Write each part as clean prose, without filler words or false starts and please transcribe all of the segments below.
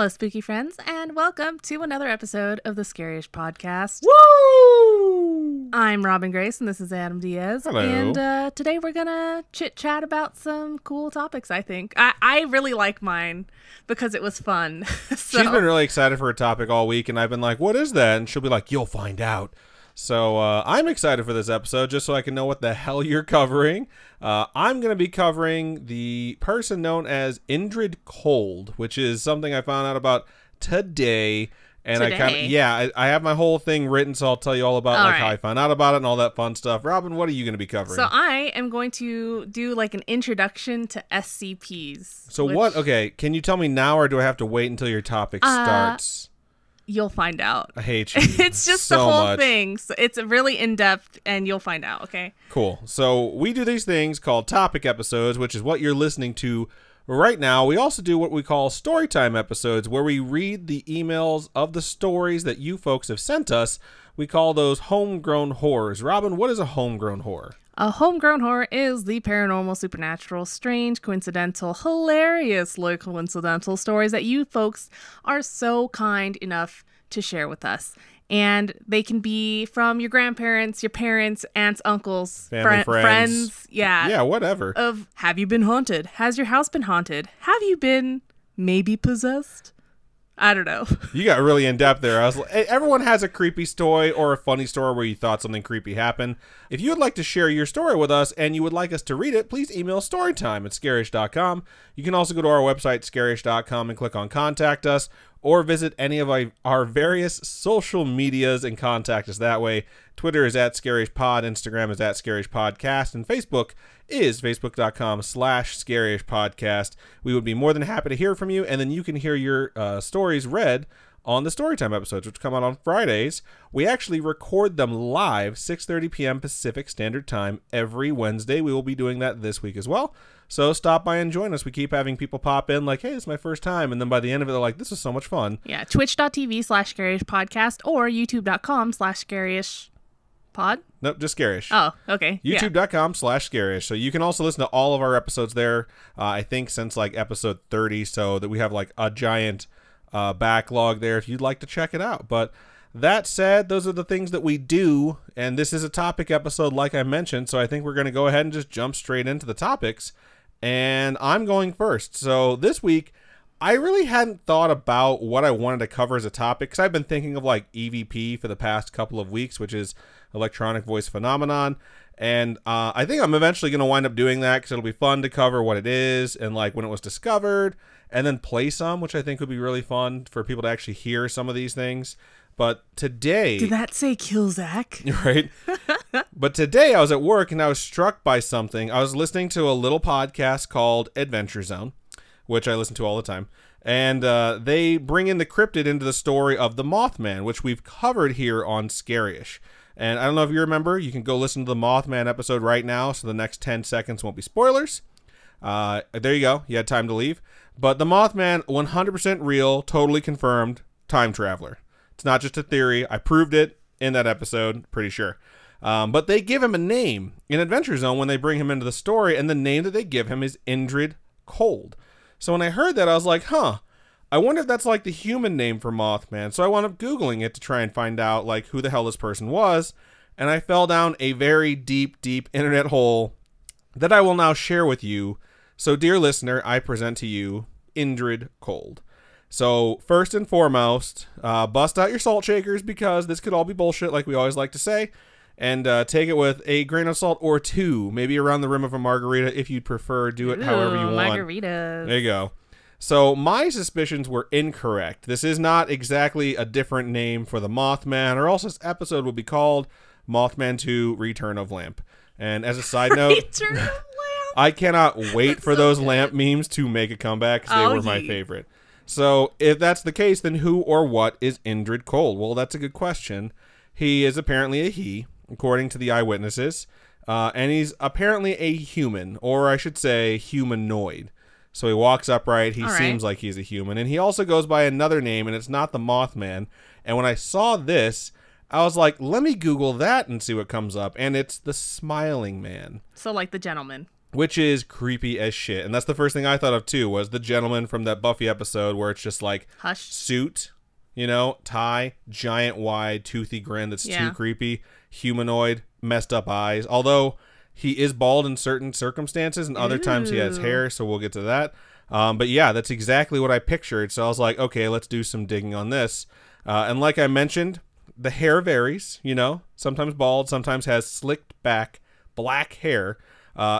Hello, spooky friends, and welcome to another episode of the Scariest Podcast. Woo! I'm Robin Grace, and this is Adam Diaz. Hello. And today we're gonna chit-chat about some cool topics, I think. I really like mine because it was fun. So, She's been really excited for a topic all week, and I've been like, what is that? And she'll be like, you'll find out. So I'm excited for this episode just so I can know what the hell you're covering. I'm going to be covering the person known as Indrid Cold, which is something I found out about today. And I have my whole thing written, so I'll tell you all about how I found out about it and all that fun stuff. Robin, what are you going to be covering? So I am going to do like an introduction to SCPs. So what? Okay, can you tell me now, or do I have to wait until your topic starts? You'll find out. I hate you. It's just so the whole much. thing. So it's really in-depth, and you'll find out, okay? Cool. So we do these things called topic episodes, which is what you're listening to right now. We also do what we call storytime episodes, where we read the emails of the stories that you folks have sent us. We call those homegrown horrors. Robin, what is a homegrown horror? A homegrown horror is the paranormal, supernatural, strange, coincidental, hilariously coincidental stories that you folks are so kind enough to share with us. And they can be from your grandparents, your parents, aunts, uncles, friends. Yeah, whatever. Of, have you been haunted? Has your house been haunted? Have you been maybe possessed? I don't know. You got really in-depth there. I was like, everyone has a creepy story or a funny story where you thought something creepy happened. If you would like to share your story with us and you would like us to read it, please email storytime@scarish.com. You can also go to our website, scarish.com, and click on Contact Us, or visit any of our various social medias and contact us that way. Twitter is @ScarishPod, Instagram is @ScarishPodcast, and Facebook is facebook.com/ScarishPodcast. We would be more than happy to hear from you, and then you can hear your stories read on the Storytime episodes, which come out on Fridays. We actually record them live, 6:30 p.m. Pacific Standard Time every Wednesday. We will be doing that this week as well. So stop by and join us. We keep having people pop in like, hey, it's my first time. And then by the end of it, they're like, this is so much fun. Yeah, twitch.tv/ScarishPodcast or youtube.com/ScarishPod. Nope, just Scarish. Oh, okay. YouTube.com/Scarish. So you can also listen to all of our episodes there, I think since like episode 30, so that we have like a giant backlog there if you'd like to check it out. But that said, those are the things that we do, and this is a topic episode like I mentioned, so I think we're going to go ahead and just jump straight into the topics, and I'm going first. So this week, I really hadn't thought about what I wanted to cover as a topic, because I've been thinking of like EVP for the past couple of weeks, which is Electronic Voice Phenomenon, and I think I'm eventually going to wind up doing that, because it'll be fun to cover what it is, and like when it was discovered, and then play some, which I think would be really fun for people to actually hear some of these things. But today... Did that say kill Zach? Right? But today I was at work and I was struck by something. I was listening to a little podcast called Adventure Zone, which I listen to all the time. And they bring in the cryptid into the story of the Mothman, which we've covered here on Scarish. And I don't know if you remember, you can go listen to the Mothman episode right now, so the next 10 seconds won't be spoilers. There you go. You had time to leave. But the Mothman, 100% real, totally confirmed, time traveler. It's not just a theory. I proved it in that episode, pretty sure. But they give him a name in Adventure Zone when they bring him into the story, and the name that they give him is Indrid Cold. So when I heard that, I was like, huh, I wonder if that's like the human name for Mothman. So I wound up Googling it to try and find out like who the hell this person was, and I fell down a very deep, deep internet hole that I will now share with you. So dear listener, I present to you Indrid Cold. So first and foremost, bust out your salt shakers, because this could all be bullshit like we always like to say, and take it with a grain of salt or two, maybe around the rim of a margarita if you'd prefer. Do it however you want. Margaritas. There you go. So my suspicions were incorrect. This is not exactly a different name for the Mothman, or else this episode would be called Mothman 2 Return of Lamp. And as a side note, Return of Lamp? I cannot wait for those lamp memes to make a comeback, because they were my favorite. So if that's the case, then who or what is Indrid Cold? Well, that's a good question. He is apparently a he, according to the eyewitnesses, and he's apparently a human, or I should say humanoid. So he walks upright, he seems like he's a human, and he also goes by another name, and it's not the Mothman. And when I saw this, I was like, let me Google that and see what comes up, and it's the Smiling Man. So like the gentleman. which is creepy as shit. And that's the first thing I thought of too, was the gentleman from that Buffy episode where it's just like Hush. suit, you know, tie, giant wide toothy grin that's too creepy, humanoid, messed up eyes. Although he is bald in certain circumstances and other times he has hair, so we'll get to that. But yeah, that's exactly what I pictured. So I was like, okay, let's do some digging on this. And like I mentioned, the hair varies, you know, sometimes bald, sometimes has slicked back black hair.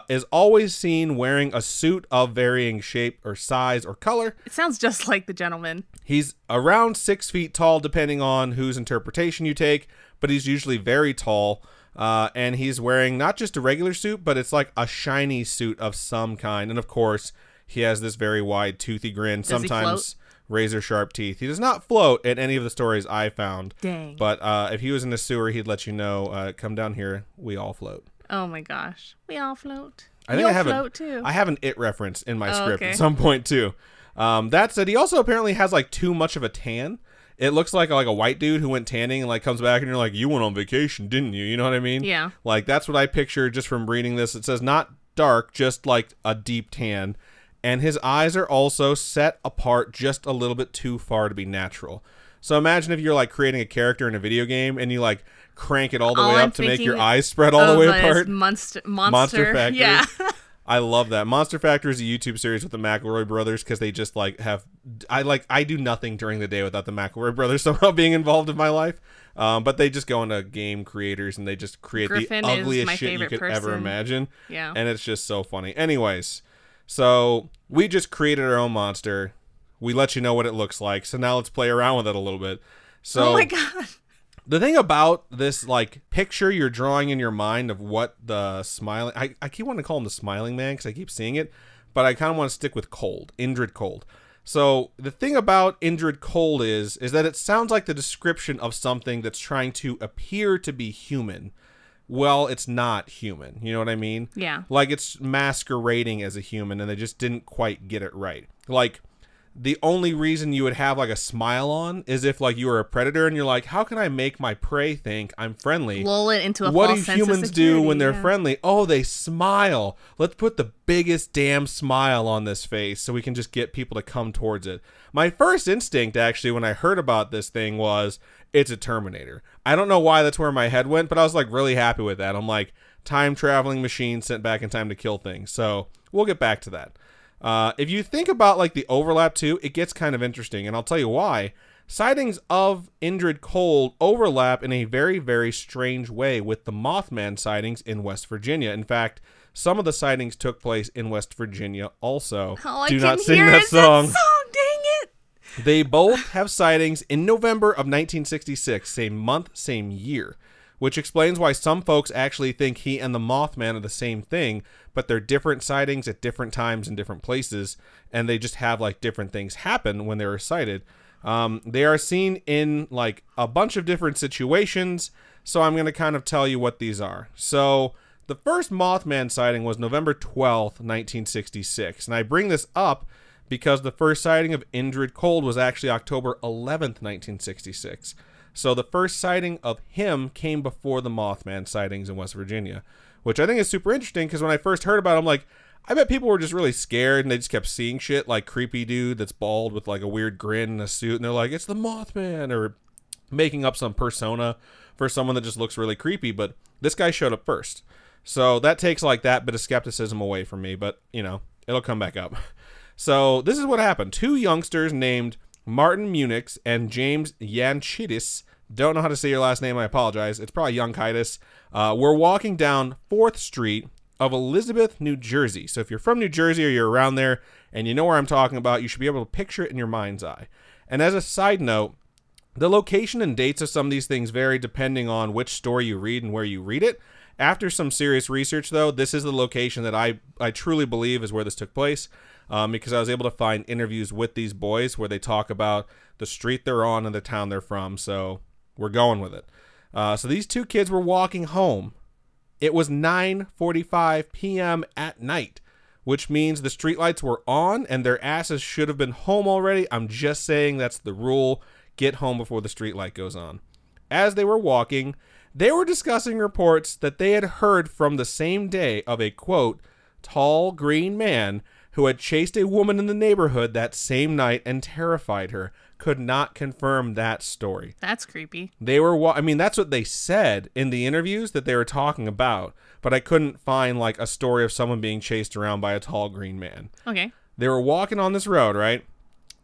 Is always seen wearing a suit of varying shape or size or color. It sounds just like the gentleman. He's around 6 feet tall, depending on whose interpretation you take, but he's usually very tall. And he's wearing not just a regular suit, but it's like a shiny suit of some kind. And of course, he has this very wide, toothy grin. Does he sometimes razor sharp teeth. He does not float in any of the stories I found. Dang. But if he was in the sewer, he'd let you know, come down here, we all float. Oh my gosh. We all float. I think I have an it reference in my script okay. at some point too. That said, he also apparently has like too much of a tan. It looks like a white dude who went tanning and like comes back and you're like, you went on vacation, didn't you? You know what I mean? Yeah. Like that's what I pictured just from reading this. It says not dark, just like a deep tan. And his eyes are also set apart just a little bit too far to be natural. So imagine if you're like creating a character in a video game and you like crank it all the way up to make your eyes spread all the way apart. Monster Factory. Yeah. I love that. Monster Factory is a YouTube series with the McElroy brothers because they just like have. I do nothing during the day without the McElroy brothers somehow being involved in my life. But they just go into game creators and they just create Griffin the ugliest is shit you could ever imagine. Yeah. And it's just so funny. Anyways, so we just created our own monster. We let you know what it looks like. So now let's play around with it a little bit. So, oh my god. The thing about this like picture you're drawing in your mind of what the smiling, I keep wanting to call him the smiling man because I keep seeing it, but I kind of want to stick with Cold, Indrid Cold. So the thing about Indrid Cold is that it sounds like the description of something that's trying to appear to be human. Well, it's not human. You know what I mean? Yeah. Like it's masquerading as a human and they just didn't quite get it right. Like the only reason you would have like a smile on is if like you were a predator and you're like, how can I make my prey think I'm friendly? Lull it into a what false do sense of humans security, do when they're friendly? Oh, they smile. Let's put the biggest damn smile on this face so we can just get people to come towards it. My first instinct actually when I heard about this thing was it's a Terminator. I don't know why that's where my head went, but I was like really happy with that. I'm like, time traveling machine sent back in time to kill things. So we'll get back to that. If you think about like the overlap too, it gets kind of interesting, and I'll tell you why. Sightings of Indrid Cold overlap in a very, very strange way with the Mothman sightings in West Virginia. In fact, some of the sightings took place in West Virginia also. Oh, Do not sing that song. Dang it. They both have sightings in November of 1966, same month, same year, which explains why some folks actually think he and the Mothman are the same thing, but they're different sightings at different times in different places, and they just have like different things happen when they were sighted. They are seen in like a bunch of different situations, so I'm going to kind of tell you what these are. So the first Mothman sighting was November 12th, 1966, and I bring this up because the first sighting of Indrid Cold was actually October 11th, 1966. So the first sighting of him came before the Mothman sightings in West Virginia, which I think is super interesting because when I first heard about it, I'm like, I bet people were just really scared and they just kept seeing shit like creepy dude that's bald with like a weird grin and a suit, and they're like, it's the Mothman, or making up some persona for someone that just looks really creepy. But this guy showed up first. So that takes like that bit of skepticism away from me, but you know, it'll come back up. So this is what happened. Two youngsters named Martin Munix and James Yanchidis, don't know how to say your last name, I apologize, it's probably Youngkitis, we're walking down 4th Street of Elizabeth, New Jersey. So if you're from New Jersey or you're around there and you know where I'm talking about, you should be able to picture it in your mind's eye. And as a side note, the location and dates of some of these things vary depending on which story you read and where you read it. After some serious research, though, this is the location that I truly believe is where this took place, because I was able to find interviews with these boys where they talk about the street they're on and the town they're from, so we're going with it. So these two kids were walking home. It was 9:45 p.m. at night, which means the streetlights were on and their asses should have been home already. I'm just saying that's the rule. Get home before the streetlight goes on. As they were walking, they were discussing reports that they had heard from the same day of a, quote, tall green man who had chased a woman in the neighborhood that same night and terrified her. Could not confirm that story. That's creepy. They were, I mean, that's what they said in the interviews that they were talking about, but I couldn't find like a story of someone being chased around by a tall green man. Okay. They were walking on this road, right?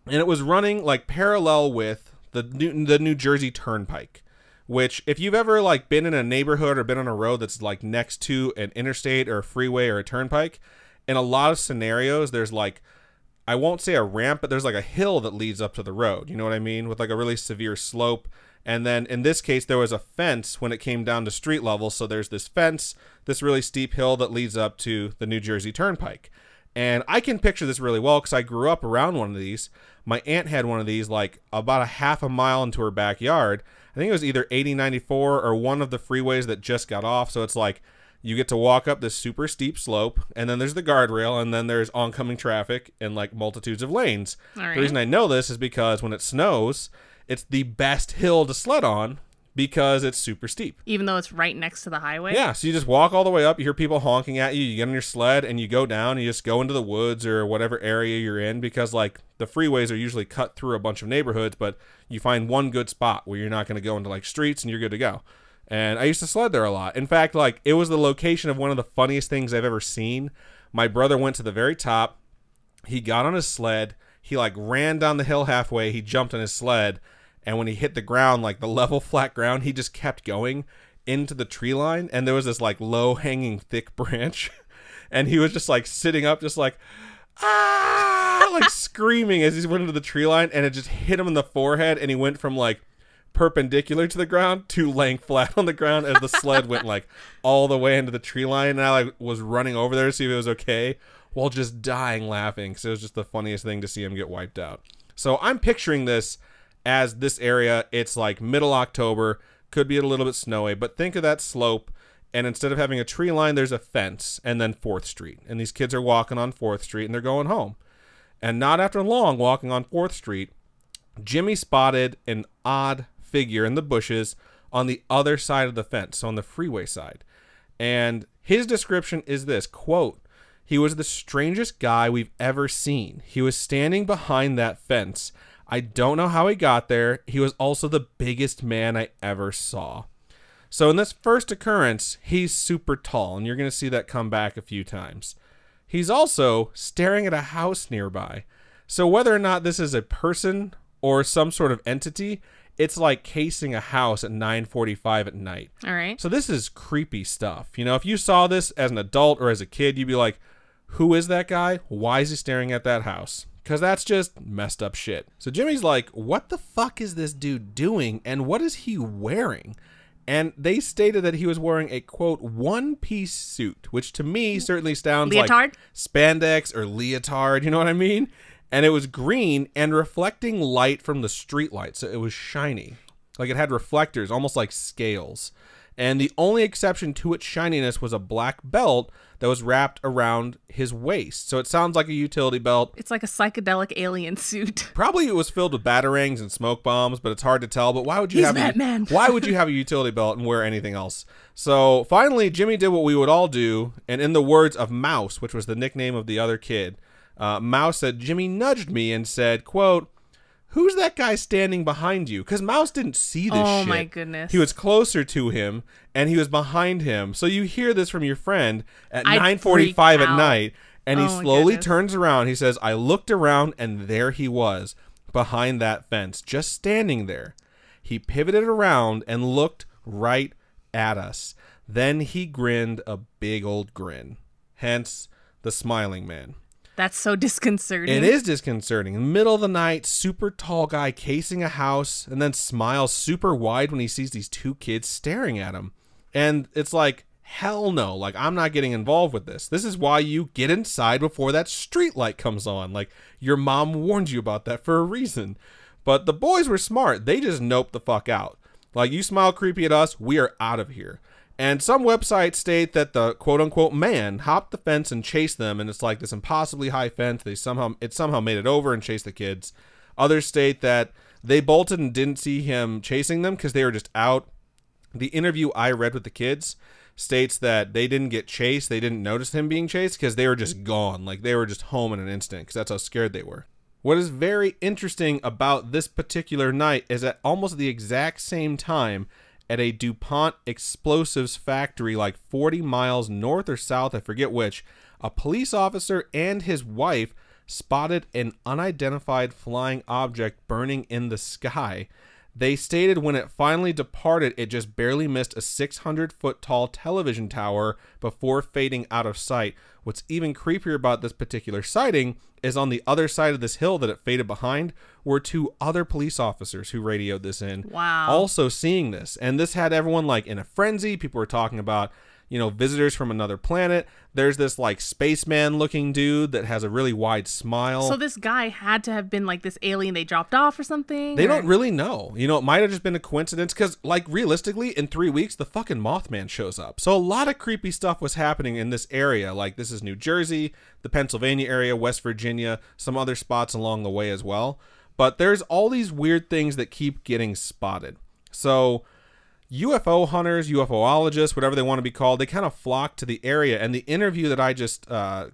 And it was running like parallel with the New Jersey Turnpike, which if you've ever like been in a neighborhood or been on a road that's like next to an interstate or a freeway or a turnpike, in a lot of scenarios, there's like, I won't say a ramp, but there's like a hill that leads up to the road. You know what I mean? With like a really severe slope. And then in this case, there was a fence when it came down to street level. So there's this fence, this really steep hill that leads up to the New Jersey Turnpike. And I can picture this really well because I grew up around one of these. My aunt had one of these like about a half a mile into her backyard. I think it was either 8094 or one of the freeways that just got off. So it's like, you get to walk up this super steep slope, and then there's the guardrail, and then there's oncoming traffic and like multitudes of lanes. All right. The reason I know this is because when it snows, it's the best hill to sled on because it's super steep. Even though it's right next to the highway? Yeah, so you just walk all the way up, you hear people honking at you, you get on your sled, and you go down, and you just go into the woods or whatever area you're in because like the freeways are usually cut through a bunch of neighborhoods, but you find one good spot where you're not going to go into like streets and you're good to go. And I used to sled there a lot. In fact, like it was the location of one of the funniest things I've ever seen. My brother went to the very top. He got on his sled. He like ran down the hill halfway. He jumped on his sled. And when he hit the ground, like the level flat ground, he just kept going into the tree line. And there was this like low hanging thick branch. And he was just like sitting up, just like, ah, like screaming as he went into the tree line. And it just hit him in the forehead. And he went from like perpendicular to the ground to laying flat on the ground as the sled went like all the way into the tree line. And I like was running over there to see if it was okay while just dying laughing because it was just the funniest thing to see him get wiped out. So I'm picturing this as this area. It's like middle October, could be a little bit snowy, but think of that slope, and instead of having a tree line, there's a fence and then 4th Street. And these kids are walking on 4th Street and they're going home. And not after long walking on 4th Street, Jimmy spotted an odd figure in the bushes on the other side of the fence, so on the freeway side. And his description is this, quote, "He was the strangest guy we've ever seen. He was standing behind that fence. I don't know how he got there. He was also the biggest man I ever saw." So in this first occurrence, he's super tall, and you're going to see that come back a few times. He's also staring at a house nearby. So whether or not this is a person or some sort of entity, it's like casing a house at 9:45 at night. All right. So this is creepy stuff. You know, if you saw this as an adult or as a kid, you'd be like, who is that guy? Why is he staring at that house? Because that's just messed up shit. So Jimmy's like, what the fuck is this dude doing? And what is he wearing? And they stated that he was wearing a, quote, one-piece suit, which to me certainly sounds Leotard? like spandex or leotard. You know what I mean? And it was green and reflecting light from the street light. So it was shiny. Like it had reflectors, almost like scales. And the only exception to its shininess was a black belt that was wrapped around his waist. So it sounds like a utility belt. It's like a psychedelic alien suit. Probably it was filled with batarangs and smoke bombs, but it's hard to tell. But why would you why would you have a utility belt and wear anything else? So finally, Jimmy did what we would all do. And in the words of Mouse, which was the nickname of the other kid, Mouse said, Jimmy nudged me and said, quote, "Who's that guy standing behind you?" Because Mouse didn't see this shit. Oh my goodness. He was closer to him and he was behind him. So you hear this from your friend at 9:45 at night, and he slowly turns around. He says, "I looked around and there he was behind that fence, just standing there." He pivoted around and looked right at us. Then he grinned a big old grin. Hence the smiling man. That's so disconcerting. It is disconcerting. In the middle of the night, super tall guy casing a house and then smiles super wide when he sees these two kids staring at him. And it's like, hell no. Like, I'm not getting involved with this. This is why you get inside before that street light comes on. Like, your mom warned you about that for a reason. But the boys were smart. They just noped the fuck out. Like, you smile creepy at us, we are out of here. And some websites state that the quote-unquote man hopped the fence and chased them, and it's like this impossibly high fence. It somehow made it over and chased the kids. Others state that they bolted and didn't see him chasing them because they were just out. The interview I read with the kids states that they didn't get chased. They didn't notice him being chased because they were just gone. Like, they were just home in an instant because that's how scared they were. What is very interesting about this particular night is at almost the exact same time, at a DuPont explosives factory like 40 miles north or south, I forget which, a police officer and his wife spotted an unidentified flying object burning in the sky. They stated when it finally departed, it just barely missed a 600-foot tall television tower before fading out of sight. What's even creepier about this particular sighting is on the other side of this hill that it faded behind were 2 other police officers who radioed this in. Wow. Also seeing this. And this had everyone like in a frenzy. People were talking about, you know, visitors from another planet. There's this like spaceman looking dude that has a really wide smile. So this guy had to have been like this alien they dropped off or something? They don't really know. You know, it might have just been a coincidence because, like, realistically, in 3 weeks, the fucking Mothman shows up. So a lot of creepy stuff was happening in this area. Like, this is New Jersey, the Pennsylvania area, West Virginia, some other spots along the way as well. But there's all these weird things that keep getting spotted. So UFO hunters, UFOologists, whatever they want to be called, they kind of flock to the area. And the interview that I just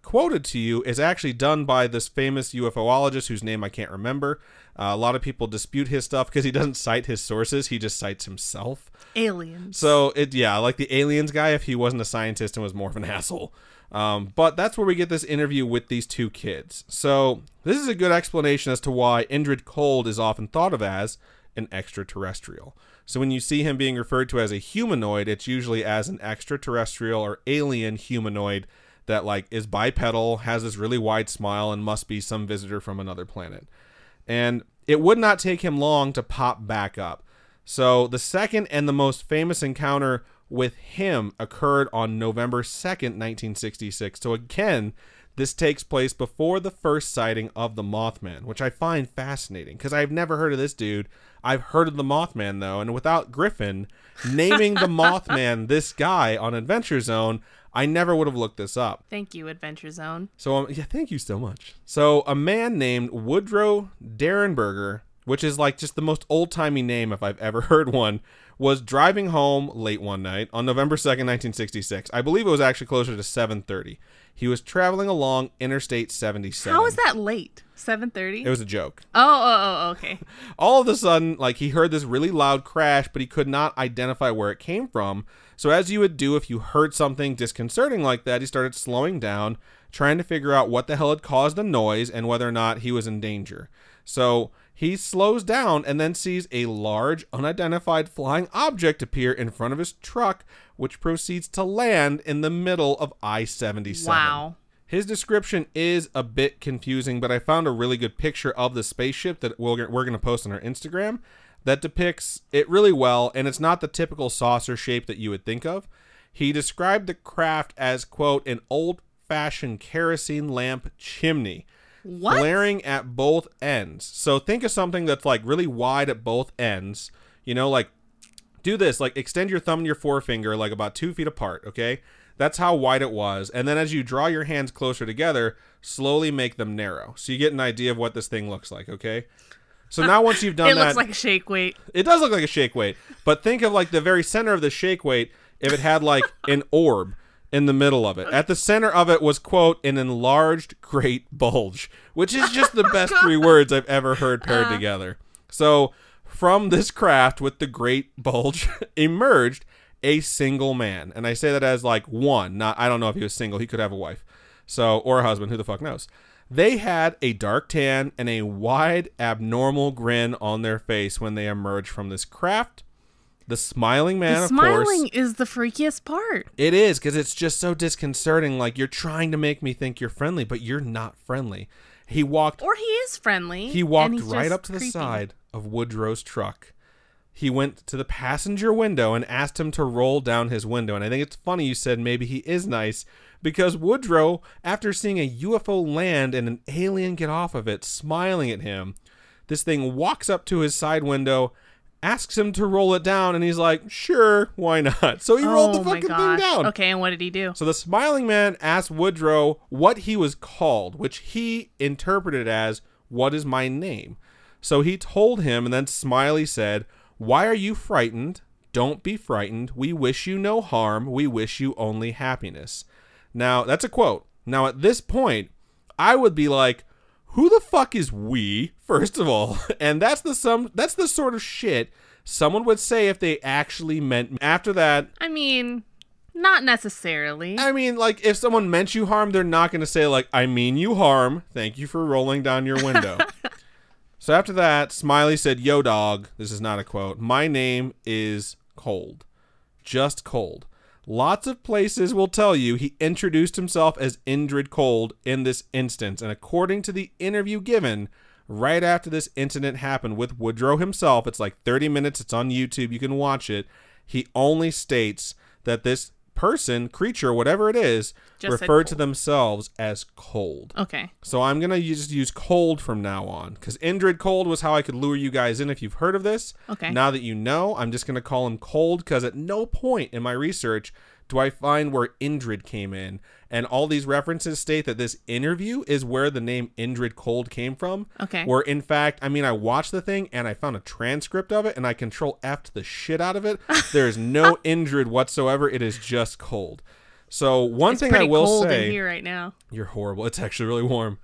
quoted to you is actually done by this famous UFOologist whose name I can't remember. A lot of people dispute his stuff because he doesn't cite his sources. He just cites himself. Aliens. So, yeah, like the aliens guy if he wasn't a scientist and was more of an asshole. But that's where we get this interview with these 2 kids. So this is a good explanation as to why Indrid Cold is often thought of as an extraterrestrial. So when you see him being referred to as a humanoid, it's usually as an extraterrestrial or alien humanoid that like is bipedal, has this really wide smile, and must be some visitor from another planet. And it would not take him long to pop back up. So the second and the most famous encounter with him occurred on November 2nd, 1966. So again, this takes place before the first sighting of the Mothman, which I find fascinating because I've never heard of this dude. I've heard of the Mothman, though, and without Griffin naming the Mothman this guy on Adventure Zone, I never would have looked this up. Thank you, Adventure Zone. So, yeah, thank you so much. So, a man named Woodrow Derenberger, which is like just the most old-timey name if I've ever heard one, was driving home late one night on November 2nd, 1966. I believe it was actually closer to 7:30. He was traveling along Interstate 77. How is that late? 7:30? It was a joke. Oh, okay. All of a sudden, like, he heard this really loud crash, but he could not identify where it came from. So as you would do if you heard something disconcerting like that, he started slowing down, trying to figure out what the hell had caused the noise and whether or not he was in danger. So he slows down and then sees a large, unidentified flying object appear in front of his truck, which proceeds to land in the middle of I-77. Wow. His description is a bit confusing, but I found a really good picture of the spaceship that we're going to post on our Instagram that depicts it really well, and it's not the typical saucer shape that you would think of. He described the craft as, quote, an old-fashioned kerosene lamp chimney. What? Flaring at both ends. So think of something that's like really wide at both ends. You know, like do this, like extend your thumb and your forefinger like about 2 feet apart, okay? That's how wide it was. And then as you draw your hands closer together, slowly make them narrow. So you get an idea of what this thing looks like, okay? So now once you've done that... It looks like a shake weight. It does look like a shake weight. But think of like the very center of the shake weight if it had like an orb in the middle of it. At the center of it was, quote, an enlarged great bulge, which is just the best 3 words I've ever heard paired together. So from this craft with the great bulge emerged a single man. And I say that as like one, not, I don't know if he was single. He could have a wife. So, or a husband, who the fuck knows. They had a dark tan and a wide, abnormal grin on their face when they emerged from this craft. The smiling man, of course. The smiling is the freakiest part. It is, because it's just so disconcerting. Like, you're trying to make me think you're friendly, but you're not friendly. He walked... Or he is friendly. He walked right up to the side of Woodrow's truck. He went to the passenger window and asked him to roll down his window. And I think it's funny you said maybe he is nice, because Woodrow, after seeing a UFO land and an alien get off of it, smiling at him, this thing walks up to his side window, asks him to roll it down, and he's like, sure, why not? So he rolled the fucking thing down. Okay, and what did he do? So the smiling man asked Woodrow what he was called, which he interpreted as, what is my name? So he told him, and then Smiley said, why are you frightened? Don't be frightened. We wish you no harm. We wish you only happiness. Now, that's a quote. Now, at this point, I would be like, who the fuck is we, first of all? And that's the sort of shit someone would say if they actually meant. After that, I mean, not necessarily. I mean, like, if someone meant you harm, they're not going to say, like, I mean you harm. Thank you for rolling down your window. So after that, Smiley said, yo, dog. This is not a quote. My name is Cold. Just Cold. Lots of places will tell you he introduced himself as Indrid Cold in this instance. And according to the interview given right after this incident happened with Woodrow himself, it's like 30 minutes. It's on YouTube. You can watch it. He only states that this person, creature, whatever it is, just referred to themselves as Cold. Okay. So I'm going to just use Cold from now on, because Indrid Cold was how I could lure you guys in if you've heard of this. Okay. Now that you know, I'm just going to call him Cold, because at no point in my research do I find where Indrid came in. And all these references state that this interview is where the name Indrid Cold came from. Okay. Where, in fact, I mean, I watched the thing and I found a transcript of it and I Control F'd the shit out of it. There is no Indrid whatsoever. It is just Cold. So one thing I will cold say, in here right now. You're horrible. It's actually really warm.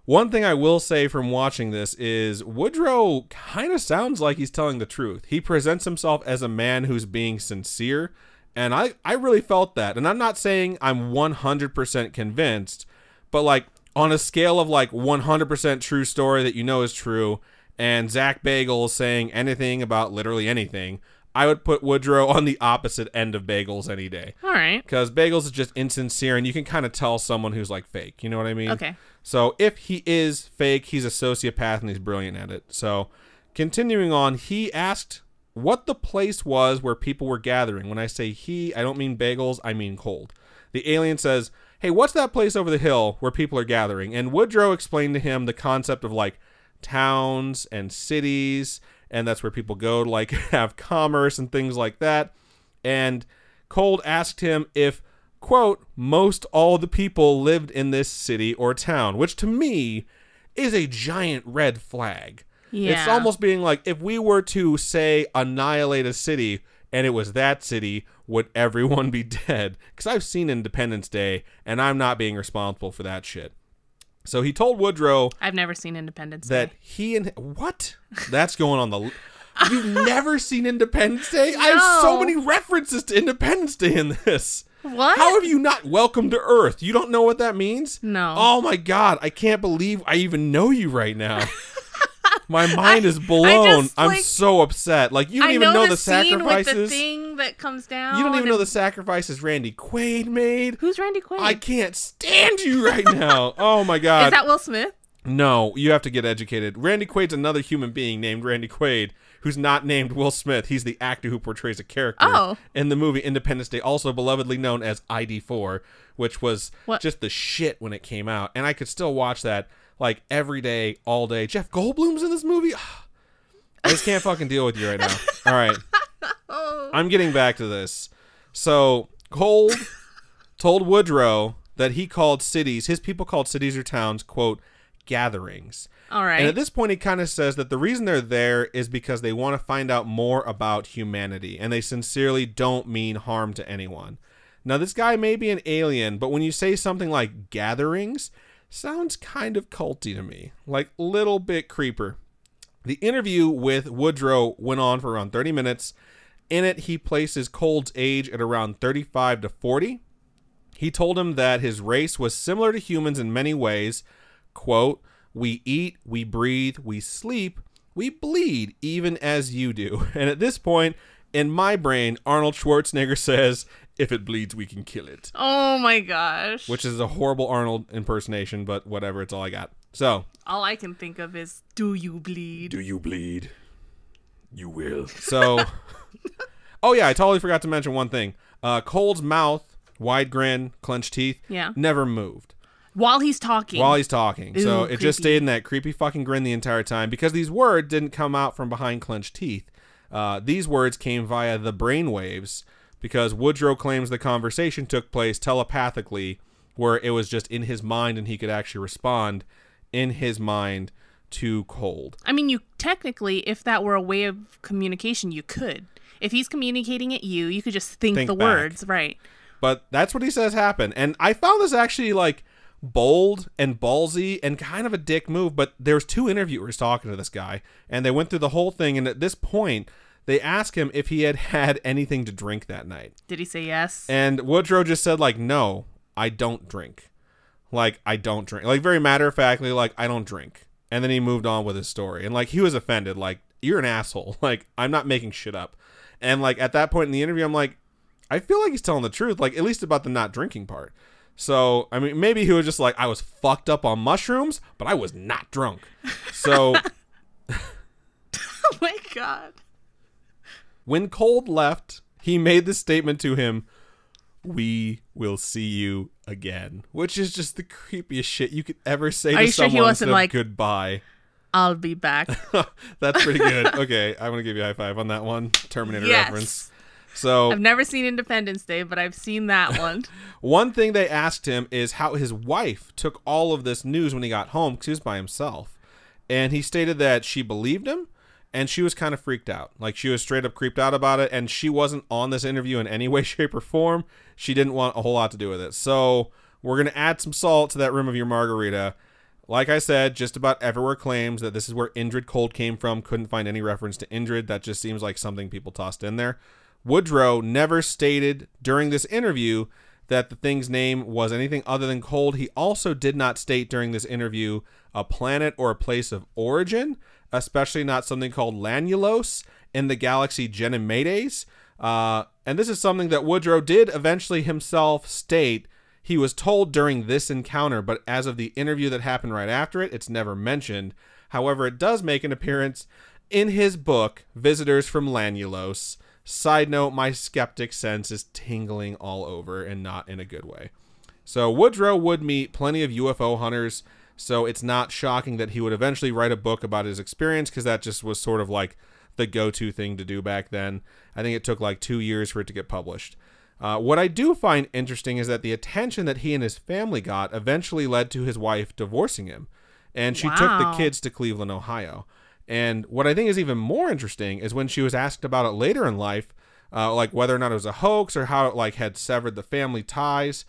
One thing I will say from watching this is Woodrow kind of sounds like he's telling the truth. He presents himself as a man who's being sincere. And I really felt that. And I'm not saying I'm 100% convinced, but like on a scale of like 100% true story that you know is true, and Zach Bagels saying anything about literally anything, I would put Woodrow on the opposite end of Bagels any day. All right. Because Bagels is just insincere, and you can kind of tell someone who's like fake. You know what I mean? Okay. So if he is fake, he's a sociopath and he's brilliant at it. So continuing on, he asked what the place was where people were gathering. When I say he, I don't mean Bagels, I mean Cold. The alien says, hey, what's that place over the hill where people are gathering? And Woodrow explained to him the concept of like towns and cities, and that's where people go to like have commerce and things like that. And Cold asked him if, quote, most all the people lived in this city or town, which to me is a giant red flag. Yeah. It's almost being like, if we were to, say, annihilate a city, and it was that city, would everyone be dead? Because I've seen Independence Day, and I'm not being responsible for that shit. So he told Woodrow... I've never seen Independence Day. That he and... What? That's going on the... You've never seen Independence Day? No. I have so many references to Independence Day in this. What? How have you not welcome to Earth? You don't know what that means? No. Oh my God, I can't believe I even know you right now. My mind is blown. I'm so upset. Like, you don't even know the sacrifices. With the thing that comes down. You don't even know the sacrifices Randy Quaid made. Who's Randy Quaid? I can't stand you right now. Oh my God. Is that Will Smith? No, you have to get educated. Randy Quaid's another human being named Randy Quaid, who's not named Will Smith. He's the actor who portrays a character in the movie Independence Day, also belovedly known as ID4, which was just the shit when it came out. And I could still watch that like every day, all day. Jeff Goldblum's in this movie? I just can't fucking deal with you right now. All right. I'm getting back to this. So Cold told Woodrow that he called cities, his people called cities or towns, quote, gatherings. All right. And at this point, he kind of says that the reason they're there is because they want to find out more about humanity, and they sincerely don't mean harm to anyone. Now, this guy may be an alien, but when you say something like gatherings, sounds kind of culty to me, like little bit creeper. The interview with Woodrow went on for around 30 minutes. In it, he places Cold's age at around 35 to 40. He told him that his race was similar to humans in many ways. Quote, we eat, we breathe, we sleep, we bleed, even as you do. And at this point, in my brain, Arnold Schwarzenegger says, if it bleeds, we can kill it. Oh my gosh. Which is a horrible Arnold impersonation, but whatever, it's all I got. So. All I can think of is, do you bleed? Do you bleed? You will. So. Oh yeah, I totally forgot to mention one thing. Cole's mouth, wide grin, clenched teeth, never moved. While he's talking. Ooh, so it just stayed in that creepy fucking grin the entire time, because these words didn't come out from behind clenched teeth. These words came via the brainwaves, because Woodrow claims the conversation took place telepathically, where it was just in his mind and he could actually respond in his mind to Cold. I mean, you technically, if that were a way of communication, you could. If he's communicating at you, you could just think the back. words, right? But that's what he says happened. And I found this actually like bold and ballsy and kind of a dick move. But there's 2 interviewers talking to this guy, and they went through the whole thing. And at this point, they asked him if he had had anything to drink that night. Did he say yes? And Woodrow just said, like, no, I don't drink. Like, I don't drink. Like, very matter-of-factly, like, I don't drink. And then he moved on with his story. And, like, he was offended. Like, you're an asshole. Like, I'm not making shit up. And, like, at that point in the interview, I'm like, I feel like he's telling the truth, like, at least about the not drinking part. So, I mean, maybe he was just like, I was fucked up on mushrooms, but I was not drunk. So. Oh, my God. When Cold left, he made the statement to him, "We will see you again," which is just the creepiest shit you could ever say to someone instead of goodbye. I'll be back. That's pretty good. Okay, I'm going to give you a high five on that one. Terminator reference. So I've never seen Independence Day, but I've seen that one. One thing they asked him is how his wife took all of this news when he got home, because he was by himself. And he stated that she believed him, and she was kind of freaked out. Like, she was straight up creeped out about it, and she wasn't on this interview in any way, shape, or form. She didn't want a whole lot to do with it. So we're going to add some salt to that rim of your margarita. Like I said, just about everywhere claims that this is where Indrid Cold came from. Couldn't find any reference to Indrid. That just seems like something people tossed in there. Woodrow never stated during this interview that the thing's name was anything other than Cold. He also did not state during this interview a planet or a place of origin, especially not something called Lanulos in the galaxy Ganymedes. And this is something that Woodrow did eventually himself state. He was told during this encounter, but as of the interview that happened right after it, it's never mentioned. However, it does make an appearance in his book, Visitors from Lanulos. Side note, my skeptic sense is tingling all over and not in a good way. So Woodrow would meet plenty of UFO hunters, so it's not shocking that he would eventually write a book about his experience, because that just was sort of like the go-to thing to do back then. I think it took like 2 years for it to get published. What I do find interesting is that the attention that he and his family got eventually led to his wife divorcing him, and she took the kids to Cleveland, Ohio. And what I think is even more interesting is when she was asked about it later in life, like whether or not it was a hoax or how it like had severed the family ties.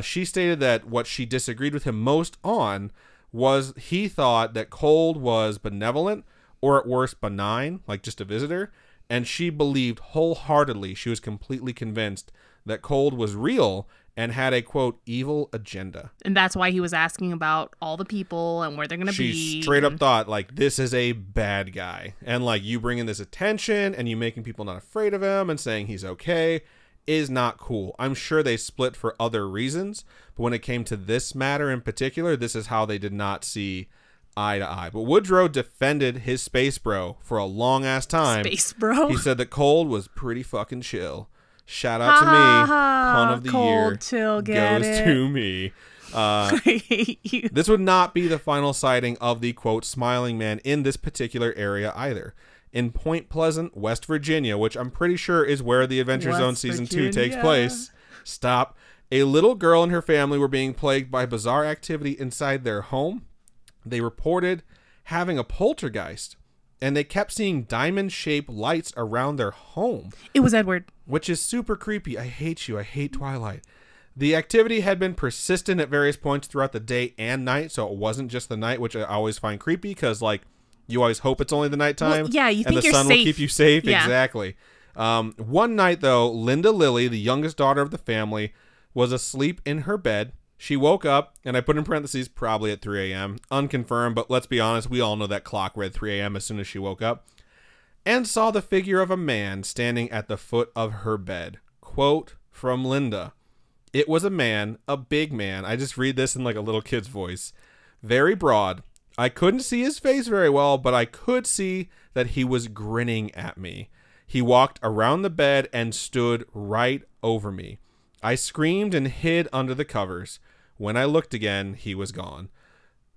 She stated that what she disagreed with him most on was he thought that Cold was benevolent, or at worst benign, like just a visitor. And she believed wholeheartedly, she was completely convinced that Cold was real and had a, quote, evil agenda. And that's why he was asking about all the people and where they're going to be. She straight up thought, like, this is a bad guy. And, like, you bringing this attention and you making people not afraid of him and saying he's okay is not cool. I'm sure they split for other reasons. But when it came to this matter in particular, this is how they did not see eye to eye. But Woodrow defended his space bro for a long-ass time. Space bro? He said that Cold was pretty fucking chill. Shout out to me. Pun of the year chill, goes to me. I hate you. This would not be the final sighting of the, quote, smiling man in this particular area either. In Point Pleasant, West Virginia, which I'm pretty sure is where the Adventure Zone Season 2 takes place. Stop. A little girl and her family were being plagued by bizarre activity inside their home. They reported having a poltergeist, and they kept seeing diamond-shaped lights around their home. It was Edward. Which is super creepy. I hate you. I hate Twilight. The activity had been persistent at various points throughout the day and night, so it wasn't just the night, which I always find creepy, because, like, you always hope it's only the nighttime. Well, yeah, you think and the you're sun safe. will keep you safe. Yeah. Exactly. One night, though, Linda Lilly, the youngest daughter of the family, was asleep in her bed. She woke up, and I put in parentheses, probably at 3 a.m. Unconfirmed, but let's be honest, we all know that clock read 3 a.m. as soon as she woke up. And saw the figure of a man standing at the foot of her bed. Quote from Linda. It was a man, a big man. I just read this in like a little kid's voice. Very broad. I couldn't see his face very well, but I could see that he was grinning at me. He walked around the bed and stood right over me. I screamed and hid under the covers. When I looked again, he was gone.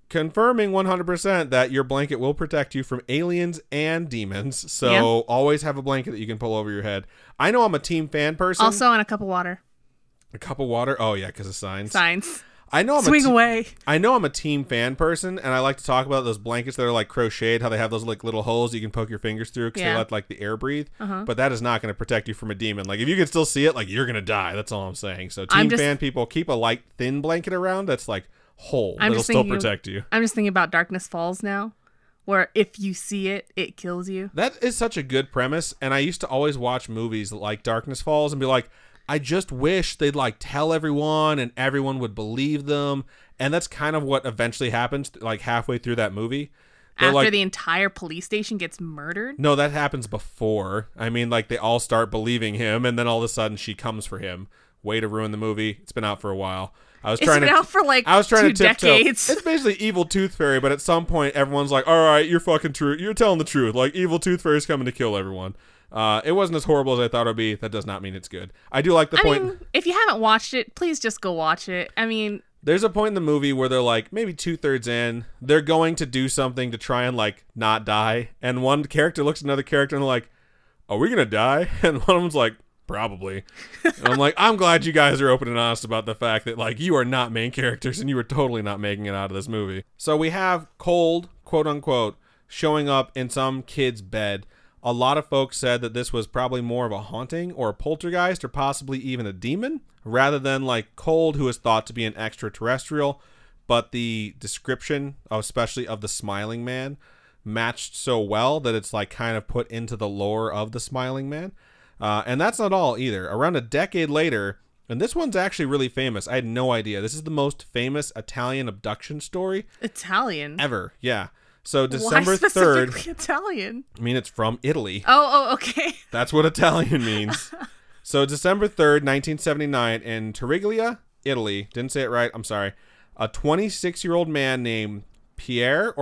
Confirming 100% that your blanket will protect you from aliens and demons. So always have a blanket that you can pull over your head. I know I'm a Team Fan person. Also on a cup of water. A cup of water? Oh, yeah, because of signs. Signs. I know Swing away. I know I'm a team fan person, and I like to talk about those blankets that are like crocheted, how they have those like little holes you can poke your fingers through because they let like the air breathe. But that is not going to protect you from a demon. Like if you can still see it, like you're going to die. That's all I'm saying. So team fan people, keep a light thin blanket around that's like whole. That'll still protect you. I'm just thinking about Darkness Falls now, where if you see it, it kills you. That is such a good premise, and I used to always watch movies like Darkness Falls and be like, I just wish they'd like tell everyone and everyone would believe them. And that's kind of what eventually happens like halfway through that movie. After the entire police station gets murdered? No, that happens before. I mean, like they all start believing him and then all of a sudden she comes for him. Way to ruin the movie. It's been out for a while. It's been out for like 2 decades. It's basically Evil Tooth Fairy, but at some point everyone's like, all right, you're fucking true. You're telling the truth. Like Evil Tooth Fairy's coming to kill everyone. It wasn't as horrible as I thought it would be. That does not mean it's good. I do like the point. I mean, if you haven't watched it, please just go watch it. I mean, there's a point in the movie where they're like maybe 2/3 in. They're going to do something to try and like not die. And one character looks at another character and they're like, are we going to die? And one of them's like, probably. And I'm like, I'm glad you guys are open and honest about the fact that like you are not main characters and you are totally not making it out of this movie. So we have Cold, quote unquote, showing up in some kid's bed. A lot of folks said that this was probably more of a haunting or a poltergeist or possibly even a demon rather than like Cold, who is thought to be an extraterrestrial. But the description, especially of the smiling man, matched so well that it's like kind of put into the lore of the smiling man. And that's not all either. Around a decade later, and this one's actually really famous. I had no idea. This is the most famous Italian abduction story. Italian? Ever, yeah. So December 3rd. Why Italian? I mean, it's from Italy. Oh, okay. That's what Italian means. So December 3rd, 1979, in Tarraglia, Italy. Didn't say it right. I'm sorry. A 26-year-old man named Pierre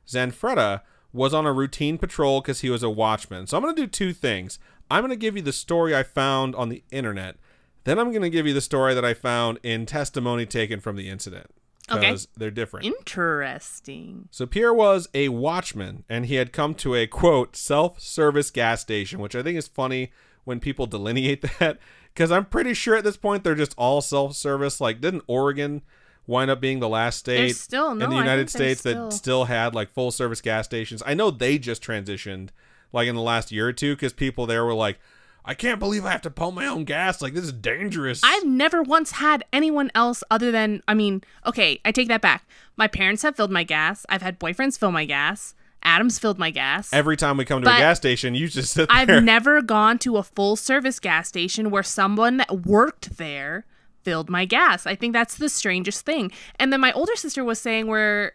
Zanfretta was on a routine patrol because he was a watchman. So I'm going to do two things. I'm going to give you the story I found on the internet. Then I'm going to give you the story that I found in testimony taken from the incident. Because they're different. Interesting. So Pierre was a watchman, and he had come to a, quote, self-service gas station, which I think is funny when people delineate that, because I'm pretty sure at this point they're just all self-service. Like, didn't Oregon wind up being the last state in the United States that still had, like, full-service gas stations? I know they just transitioned, like, in the last year or two, because people there were like, I can't believe I have to pump my own gas. Like, this is dangerous. I've never once had anyone else other than, I mean, okay, I take that back. My parents have filled my gas. I've had boyfriends fill my gas. Adam's filled my gas. Every time we come to a gas station, you just sit there. I've never gone to a full service gas station where someone that worked there filled my gas. I think that's the strangest thing. And then my older sister was saying where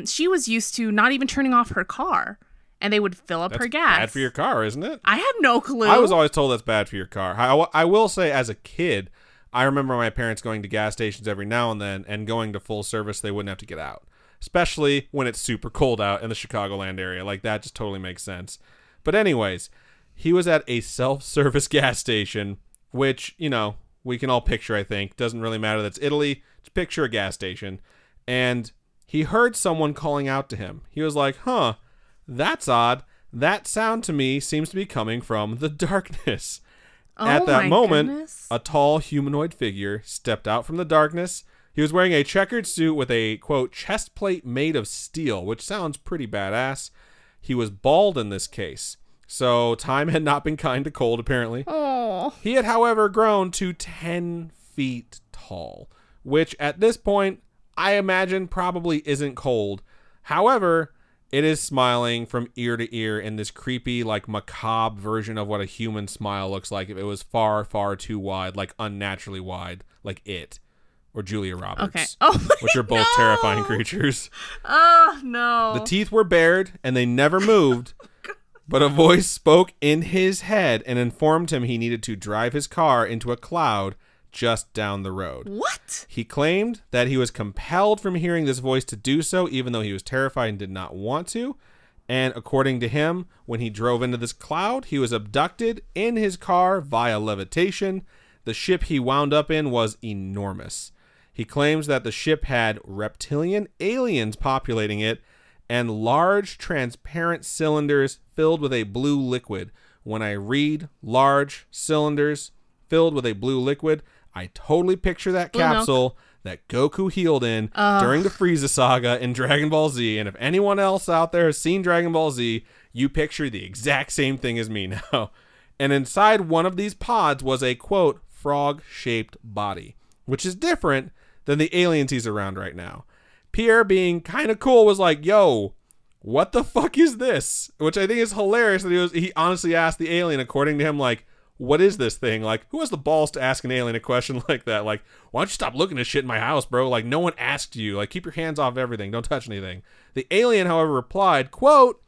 she was used to not even turning off her car. And they would fill up her gas. Bad for your car, isn't it? I have no clue. I was always told that's bad for your car. I will say, as a kid, I remember my parents going to gas stations every now and then and going to full service. They wouldn't have to get out, especially when it's super cold out in the Chicagoland area. Like, that just totally makes sense. But anyways, he was at a self-service gas station, which, you know, we can all picture, I think. Doesn't really matter that's Italy. Just picture a gas station. And he heard someone calling out to him. He was like, huh. That's odd. That sound to me seems to be coming from the darkness. At that moment, a tall humanoid figure stepped out from the darkness. He was wearing a checkered suit with a, quote, chest plate made of steel, which sounds pretty badass. He was bald in this case, so time had not been kind to Cold, apparently. Oh. He had, however, grown to 10 feet tall, which at this point, I imagine probably isn't Cold. However, it is smiling from ear to ear in this creepy, like, macabre version of what a human smile looks like if it was far, far too wide, like unnaturally wide, like It or Julia Roberts, which are both terrifying creatures. Oh, no. The teeth were bared, and they never moved, but a voice spoke in his head and informed him he needed to drive his car into a cloud just down the road. What? He claimed that he was compelled from hearing this voice to do so, even though he was terrified and did not want to. And according to him, when he drove into this cloud, he was abducted in his car via levitation. The ship he wound up in was enormous. He claims that the ship had reptilian aliens populating it and large transparent cylinders filled with a blue liquid. When I read large cylinders filled with a blue liquid, I totally picture that capsule that Goku healed in during the Frieza saga in Dragon Ball Z. And if anyone else out there has seen Dragon Ball Z, you picture the exact same thing as me now. And inside one of these pods was a, quote, frog-shaped body, which is different than the aliens he's around right now. Pierre, being kind of cool, was like, yo, what the fuck is this? Which I think is hilarious that he honestly asked the alien, according to him, like, what is this thing? Like, who has the balls to ask an alien a question like that? Like, why don't you stop looking at shit in my house, bro? Like, no one asked you. Like, keep your hands off everything. Don't touch anything. The alien, however, replied, quote,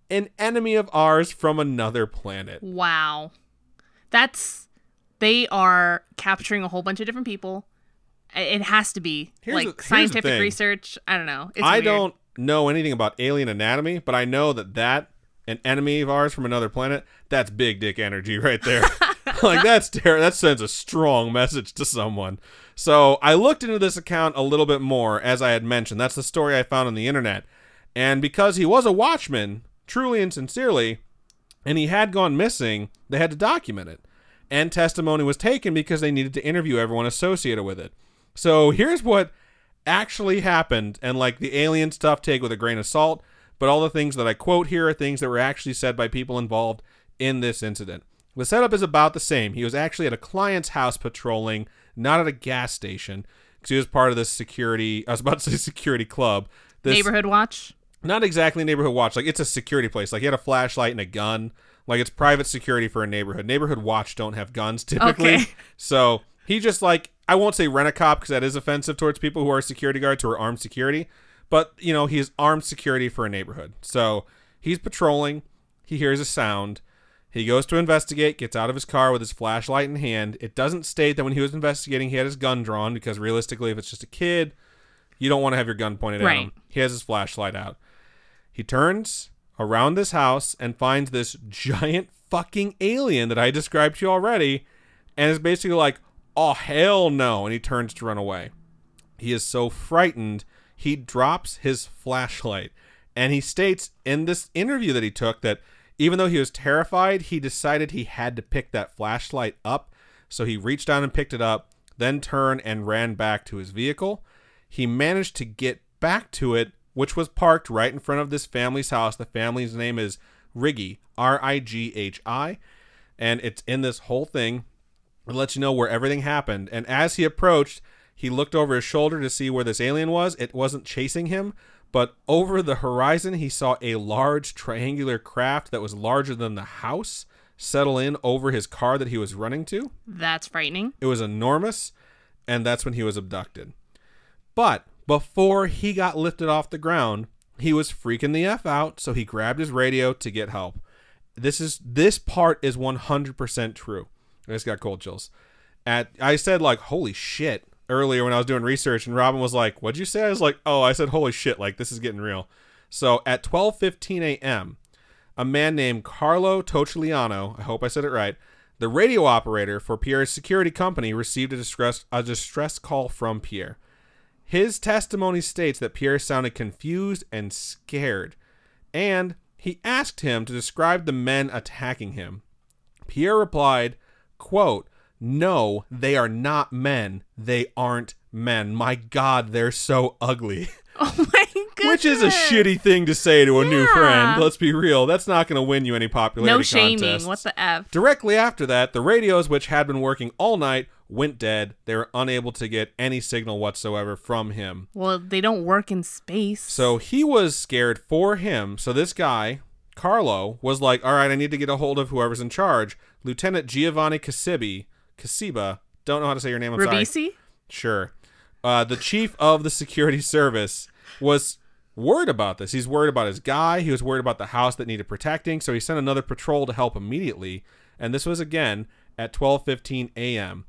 an enemy of ours from another planet. Wow. They are capturing a whole bunch of different people. It has to be scientific research. I don't know. It's weird. Don't know anything about alien anatomy, but I know that an enemy of ours from another planet, that's big dick energy right there. Like, that sends a strong message to someone. So I looked into this account a little bit more, as I had mentioned. That's the story I found on the internet. And because he was a watchman, truly and sincerely, and he had gone missing, they had to document it. And testimony was taken because they needed to interview everyone associated with it. So here's what actually happened, and like the alien stuff, take with a grain of salt, but all the things that I quote here are things that were actually said by people involved in this incident. The setup is about the same. He was actually at a client's house patrolling, not at a gas station, because he was part of this security club. Neighborhood watch? Not exactly neighborhood watch. Like, it's a security place. Like, he had a flashlight and a gun. Like, it's private security for a neighborhood. Neighborhood watch don't have guns typically. Okay. So he just, like, I won't say rent-a-cop because that is offensive towards people who are security guards who are armed security. But, you know, he's armed security for a neighborhood. So he's patrolling. He hears a sound. He goes to investigate, gets out of his car with his flashlight in hand. It doesn't state that when he was investigating, he had his gun drawn, because realistically, if it's just a kid, you don't want to have your gun pointed at him. He has his flashlight out. He turns around this house and finds this giant fucking alien that I described to you already, and is basically like, oh, hell no, and he turns to run away. He is so frightened, he drops his flashlight, and he states in this interview that he took that even though he was terrified, he decided he had to pick that flashlight up, so he reached down and picked it up, then turned and ran back to his vehicle. He managed to get back to it, which was parked right in front of this family's house. The family's name is Righi, R-I-G-H-I, and it's in this whole thing. It lets you know where everything happened. And as he approached, he looked over his shoulder to see where this alien was. It wasn't chasing him, but over the horizon, he saw a large triangular craft that was larger than the house settle in over his car that he was running to. That's frightening. It was enormous, and that's when he was abducted. But before he got lifted off the ground, he was freaking the F out, so he grabbed his radio to get help. This part is 100% true. I just got cold chills. I said, like, holy shit, earlier when I was doing research, and Robin was like, what'd you say? I was like, oh, I said, holy shit, like, this is getting real. So at 12:15 a.m., a man named Carlo Toccigliano, I hope I said it right, the radio operator for Pierre's security company, received a distress call from Pierre. His testimony states that Pierre sounded confused and scared, and he asked him to describe the men attacking him. Pierre replied, quote, no, they are not men. They aren't men. My God, they're so ugly. Oh my goodness. Which is a shitty thing to say to a new friend. Let's be real. That's not going to win you any popularity contests. No shaming. What the F? Directly after that, the radios, which had been working all night, went dead. They were unable to get any signal whatsoever from him. Well, they don't work in space. So he was scared for him. So this guy, Carlo, was like, all right, I need to get a hold of whoever's in charge. Lieutenant Giovanni Casiba, don't know how to say your name, I'm sorry. Ribisi? Sure. The chief of the security service was worried about this. He's worried about his guy. He was worried about the house that needed protecting. So he sent another patrol to help immediately. And this was again at 12:15 a.m.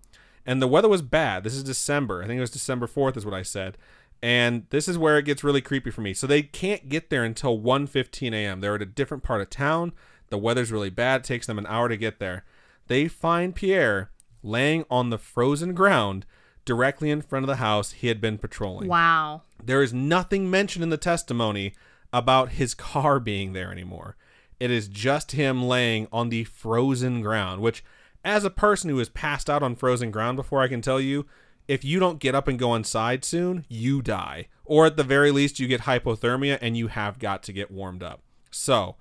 And the weather was bad. This is December. I think it was December 4th is what I said. And this is where it gets really creepy for me. So they can't get there until 1:15 a.m. They're at a different part of town. The weather's really bad. It takes them an hour to get there. They find Pierre laying on the frozen ground directly in front of the house he had been patrolling. Wow. There is nothing mentioned in the testimony about his car being there anymore. It is just him laying on the frozen ground, which, as a person who has passed out on frozen ground before, I can tell you, if you don't get up and go inside soon, you die. Or at the very least, you get hypothermia and you have got to get warmed up. So,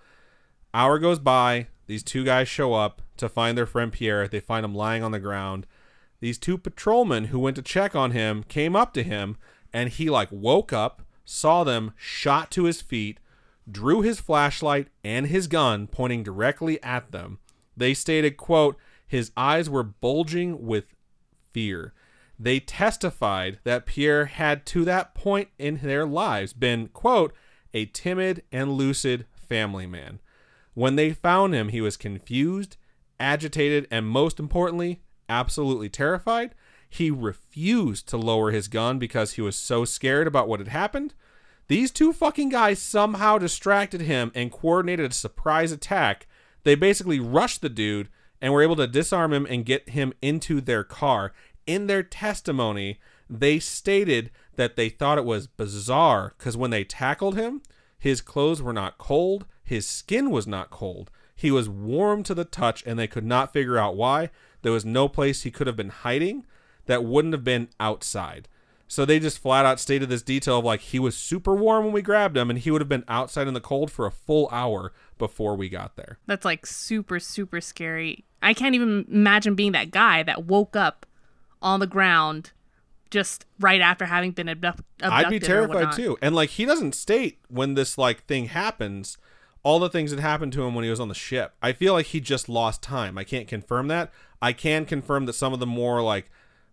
hour goes by. These two guys show up to find their friend Pierre. They find him lying on the ground. These two patrolmen who went to check on him came up to him, and he like woke up, saw them, shot to his feet, drew his flashlight and his gun pointing directly at them. They stated, quote, his eyes were bulging with fear. They testified that Pierre had to that point in their lives been, quote, a timid and lucid family man. When they found him, he was confused, agitated, and most importantly, absolutely terrified. He refused to lower his gun because he was so scared about what had happened. These two fucking guys somehow distracted him and coordinated a surprise attack. They basically rushed the dude and were able to disarm him and get him into their car. In their testimony, they stated that they thought it was bizarre because when they tackled him, his clothes were not cold, his skin was not cold. He was warm to the touch, and they could not figure out why. There was no place he could have been hiding that wouldn't have been outside. So they just flat out stated this detail of like he was super warm when we grabbed him, and he would have been outside in the cold for a full hour before we got there. That's like super, super scary. I can't even imagine being that guy that woke up on the ground just right after having been abducted. I'd be terrified too. And like he doesn't state when this like thing happens all the things that happened to him when he was on the ship. I feel like he just lost time. I can't confirm that. I can confirm that some of the more like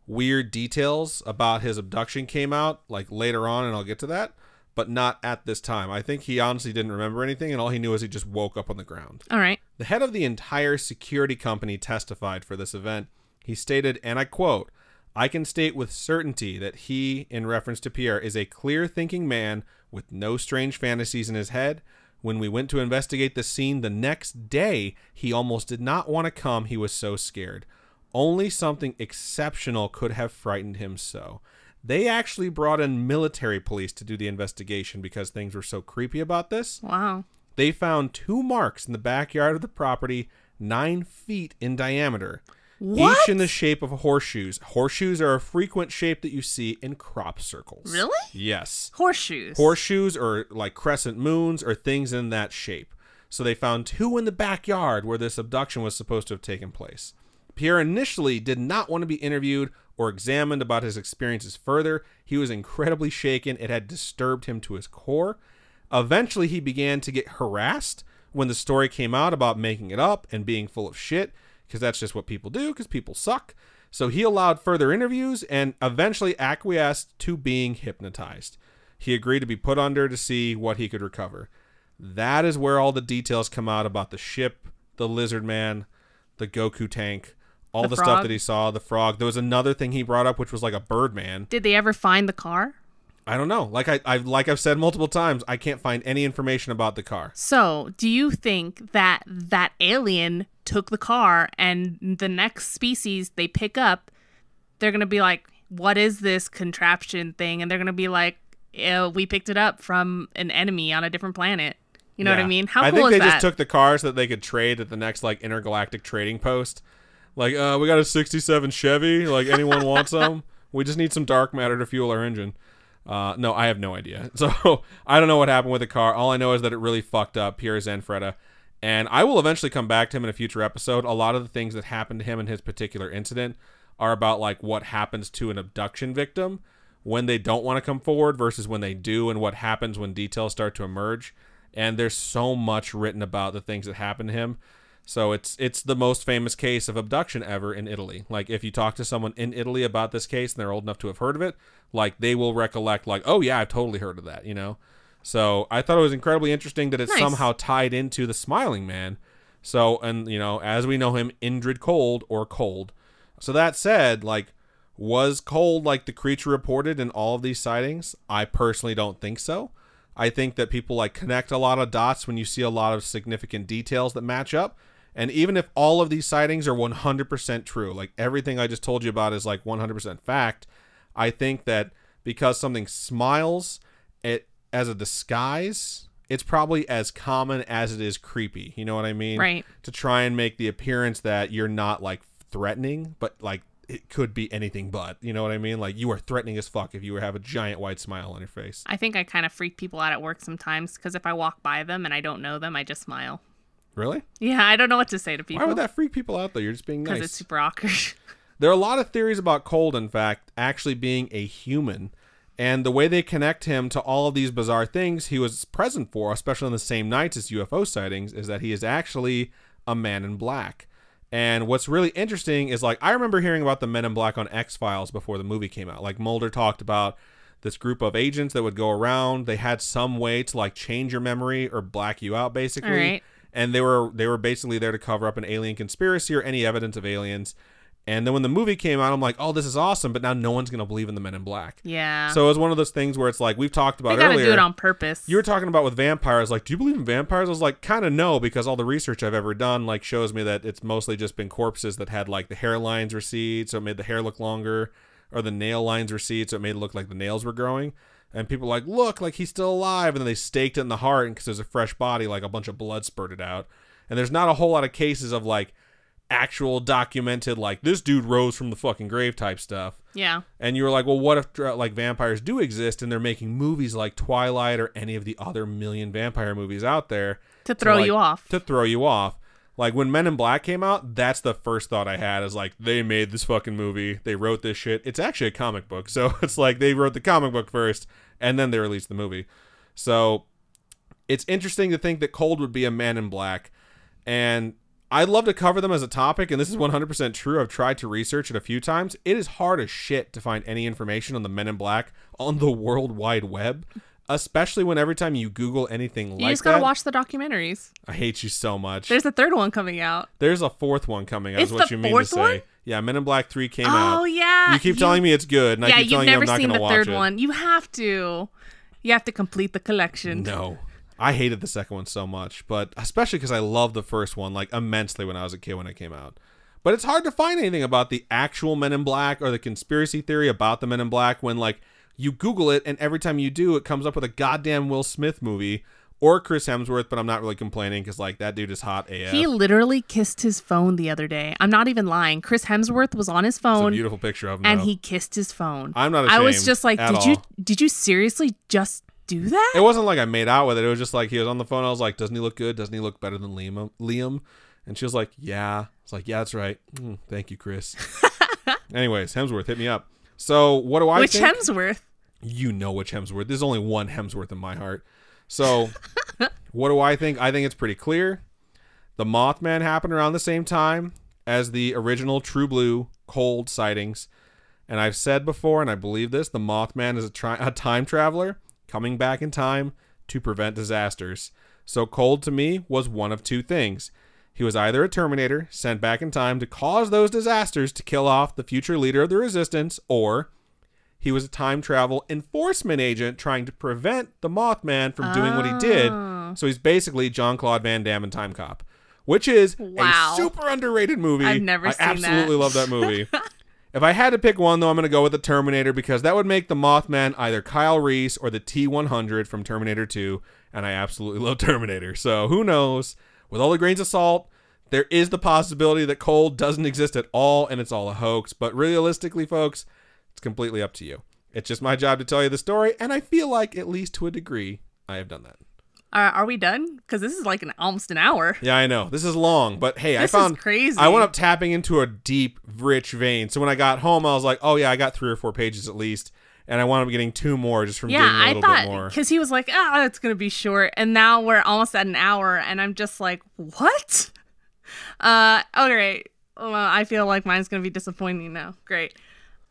weird details about his abduction came out like later on, and I'll get to that, but not at this time. I think he honestly didn't remember anything, and all he knew was he just woke up on the ground. All right. The head of the entire security company testified for this event. He stated, and I quote, I can state with certainty that he, in reference to Pierre, is a clear-thinking man with no strange fantasies in his head. When we went to investigate the scene the next day, he almost did not want to come. He was so scared. Only something exceptional could have frightened him so. They actually brought in military police to do the investigation because things were so creepy about this. Wow. They found 2 marks in the backyard of the property, 9 feet in diameter. What? Each in the shape of horseshoes. Horseshoes are a frequent shape that you see in crop circles. Really? Yes. Horseshoes. Horseshoes or like crescent moons or things in that shape. So they found 2 in the backyard where this abduction was supposed to have taken place. Pierre initially did not want to be interviewed or examined about his experiences further. He was incredibly shaken. It had disturbed him to his core. Eventually, he began to get harassed when the story came out about making it up and being full of shit, because that's just what people do, because people suck. So he allowed further interviews and eventually acquiesced to being hypnotized. He agreed to be put under to see what he could recover. That is where all the details come out about the ship, the lizard man, the Goku tank, all the stuff that he saw, the frog. There was another thing he brought up, which was like a bird man. Did they ever find the car? I don't know. Like I've said multiple times, I can't find any information about the car. So, do you think that that alien took the car, and the next species they pick up, they're going to be like, what is this contraption thing? And they're going to be like, we picked it up from an enemy on a different planet. You know what I mean? How cool is that? I think they just took the car so that they could trade at the next like intergalactic trading post. Like, we got a 67 Chevy. Like, anyone want some? We just need some dark matter to fuel our engine. No, I have no idea. So, I don't know what happened with the car. All I know is that it really fucked up Pierre Zanfretta. And I will eventually come back to him in a future episode. A lot of the things that happened to him in his particular incident are about, like, what happens to an abduction victim when they don't want to come forward versus when they do, and what happens when details start to emerge. And there's so much written about the things that happened to him. So it's the most famous case of abduction ever in Italy. Like, if you talk to someone in Italy about this case and they're old enough to have heard of it, like, they will recollect, like, oh yeah, I've totally heard of that, you know? So I thought it was incredibly interesting that it's somehow tied into the Smiling Man. So, and, you know, as we know him, Indrid Cold or Cold. So that said, like, was Cold like the creature reported in all of these sightings? I personally don't think so. I think that people, like, connect a lot of dots when you see a lot of significant details that match up. And even if all of these sightings are 100% true, like everything I just told you about is like 100% fact, I think that because something smiles it as a disguise, it's probably as common as it is creepy. You know what I mean? Right. To try and make the appearance that you're not like threatening, but like it could be anything but. You know what I mean? Like, you are threatening as fuck if you have a giant white smile on your face. I think I kind of freak people out at work sometimes because if I walk by them and I don't know them, I just smile. Really? Yeah, I don't know what to say to people. Why would that freak people out, though? You're just being nice. Because it's super awkward. There are a lot of theories about Cold, in fact, actually being a human. And the way they connect him to all of these bizarre things he was present for, especially on the same nights as UFO sightings, is that he is actually a man in black. And what's really interesting is, like, I remember hearing about the Men in Black on X-Files before the movie came out. Like, Mulder talked about this group of agents that would go around. They had some way to, like, change your memory or black you out, basically. All right. And they were basically there to cover up an alien conspiracy or any evidence of aliens. And then when the movie came out, I'm like, oh, this is awesome, but now no one's going to believe in the Men in Black. Yeah. So it was one of those things where it's like, we've talked about they earlier. They gotta do it on purpose. You were talking about with vampires, like, do you believe in vampires? I was like, kind of no, because all the research I've ever done, like, shows me that it's mostly just been corpses that had, like, the hairlines recede, so it made the hair look longer, or the nail lines recede, so it made it look like the nails were growing. And people were like, look, like, he's still alive, and then they staked it in the heart, and because there's a fresh body, like, a bunch of blood spurted out. And there's not a whole lot of cases of, like, actual documented, like, this dude rose from the fucking grave type stuff. Yeah. And you were like, well, what if, like, vampires do exist and they're making movies like Twilight or any of the other million vampire movies out there to throw you off. To throw you off. Like, when Men in Black came out, that's the first thought I had, is like, they made this fucking movie, they wrote this shit. It's actually a comic book, so it's like they wrote the comic book first and then they released the movie. So it's interesting to think that Cold would be a Man in Black, and I'd love to cover them as a topic, and this is 100% true. I've tried to research it a few times. It is hard as shit to find any information on the Men in Black on the World Wide Web, especially when every time you Google anything like that. You just gotta watch the documentaries. I hate you so much. There's a third one coming out. There's a fourth one coming out, It's is what the you mean to fourth say. one? Yeah, Men in Black 3 came out. Oh, yeah. You keep telling me it's good, and I keep telling you I'm not going to watch it. You've never seen the third one. You have to. You have to complete the collection. No. I hated the second one so much, but especially because I loved the first one, like, immensely when I was a kid when it came out. But it's hard to find anything about the actual Men in Black or the conspiracy theory about the Men in Black when, like, you Google it, and every time you do, it comes up with a goddamn Will Smith movie or Chris Hemsworth, but I'm not really complaining because, like, that dude is hot AF. He literally kissed his phone the other day. I'm not even lying. Chris Hemsworth was on his phone. It's a beautiful picture of him, and though. he kissed his phone. I'm not ashamed. I was just like, did you seriously just do that? It wasn't like I made out with it. It was just like he was on the phone. I was like, doesn't he look good? Doesn't he look better than Liam? And she was like, yeah. I was like, yeah, that's right. Thank you, Chris. Anyways, Hemsworth, hit me up. So what do I think? Which Hemsworth? You know which Hemsworth. There's only one Hemsworth in my heart. So what do I think? I think it's pretty clear. The Mothman happened around the same time as the original True Blue Cold sightings. And I've said before, and I believe this, the Mothman is a time traveler coming back in time to prevent disasters. So Cold, to me, was one of two things. He was either a Terminator sent back in time to cause those disasters to kill off the future leader of the Resistance, or he was a time travel enforcement agent trying to prevent the Mothman from doing what he did. So he's basically Jean-Claude Van Damme in Time Cop, which is a super underrated movie. I've never seen that. I absolutely love that movie. If I had to pick one, though, I'm going to go with the Terminator, because that would make the Mothman either Kyle Reese or the T-100 from Terminator 2, and I absolutely love Terminator. So who knows? With all the grains of salt, there is the possibility that Cold doesn't exist at all, and it's all a hoax. But realistically, folks, it's completely up to you. It's just my job to tell you the story, and I feel like, at least to a degree, I have done that. Are we done? Because this is like almost an hour. Yeah, I know. This is long, but hey, this I found is crazy. I went up tapping into a deep, rich vein. So when I got home, I was like, oh yeah, I got 3 or 4 pages at least, and I wound up getting 2 more just from digging a little bit more. Because he was like, it's going to be short, and now we're almost at an hour, and I'm just like, what? Okay. Well, I feel like mine's going to be disappointing now. Great.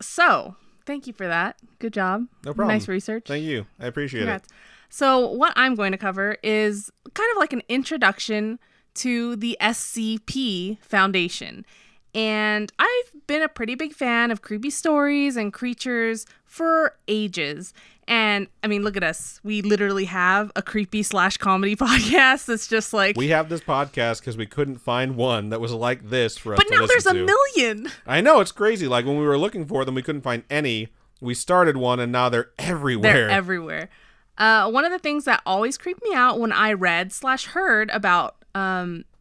So, thank you for that. Good job. No problem. Nice research. Thank you. I appreciate it. So what I'm going to cover is kind of like an introduction to the SCP Foundation. And I've been a pretty big fan of creepy stories and creatures for ages. And I mean, look at us. We literally have a creepy/comedy podcast that's just like... We have this podcast because we couldn't find one that was like this for us to listen to. But now there's a million. I know, it's crazy. Like when we were looking for them, we couldn't find any. We started one and now they're everywhere. They're everywhere. One of the things that always creeped me out when I read/heard about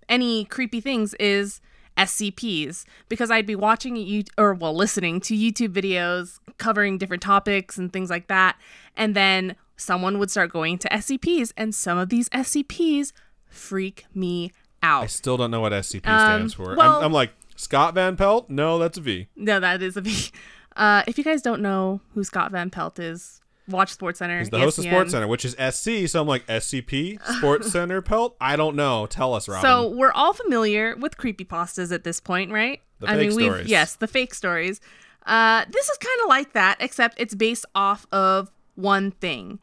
any creepy things is SCPs, because I'd be watching listening to YouTube videos covering different topics and things like that, and then someone would start going to SCPs, and some of these SCPs freak me out. I still don't know what SCP stands for. Well, I'm like, Scott Van Pelt? No, that's a V. No, that is a V. If you guys don't know who Scott Van Pelt is, watch SportsCenter. He's the ESPN. host of SportsCenter, which is SC, so I'm like, SCP? SportsCenter Pelt? I don't know. Tell us, Robin. So we're all familiar with creepypastas at this point, right? The fake stories. Yes, the fake stories. This is kind of like that, except it's based off of one thing,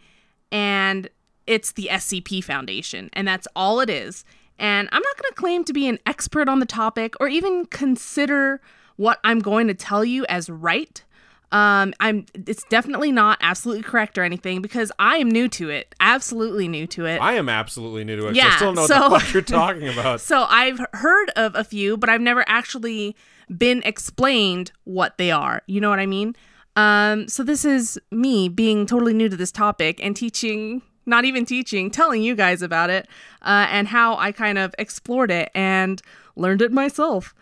and it's the SCP Foundation, and that's all it is. And I'm not going to claim to be an expert on the topic or even consider what I'm going to tell you as right. It's definitely not absolutely correct or anything, because I am new to it. Absolutely new to it. I am absolutely new to it. Yeah, I still don't know what the fuck you're talking about. So I've heard of a few, but I've never actually been explained what they are. You know what I mean? So this is me being totally new to this topic and telling you guys about it, and how I kind of explored it and learned it myself.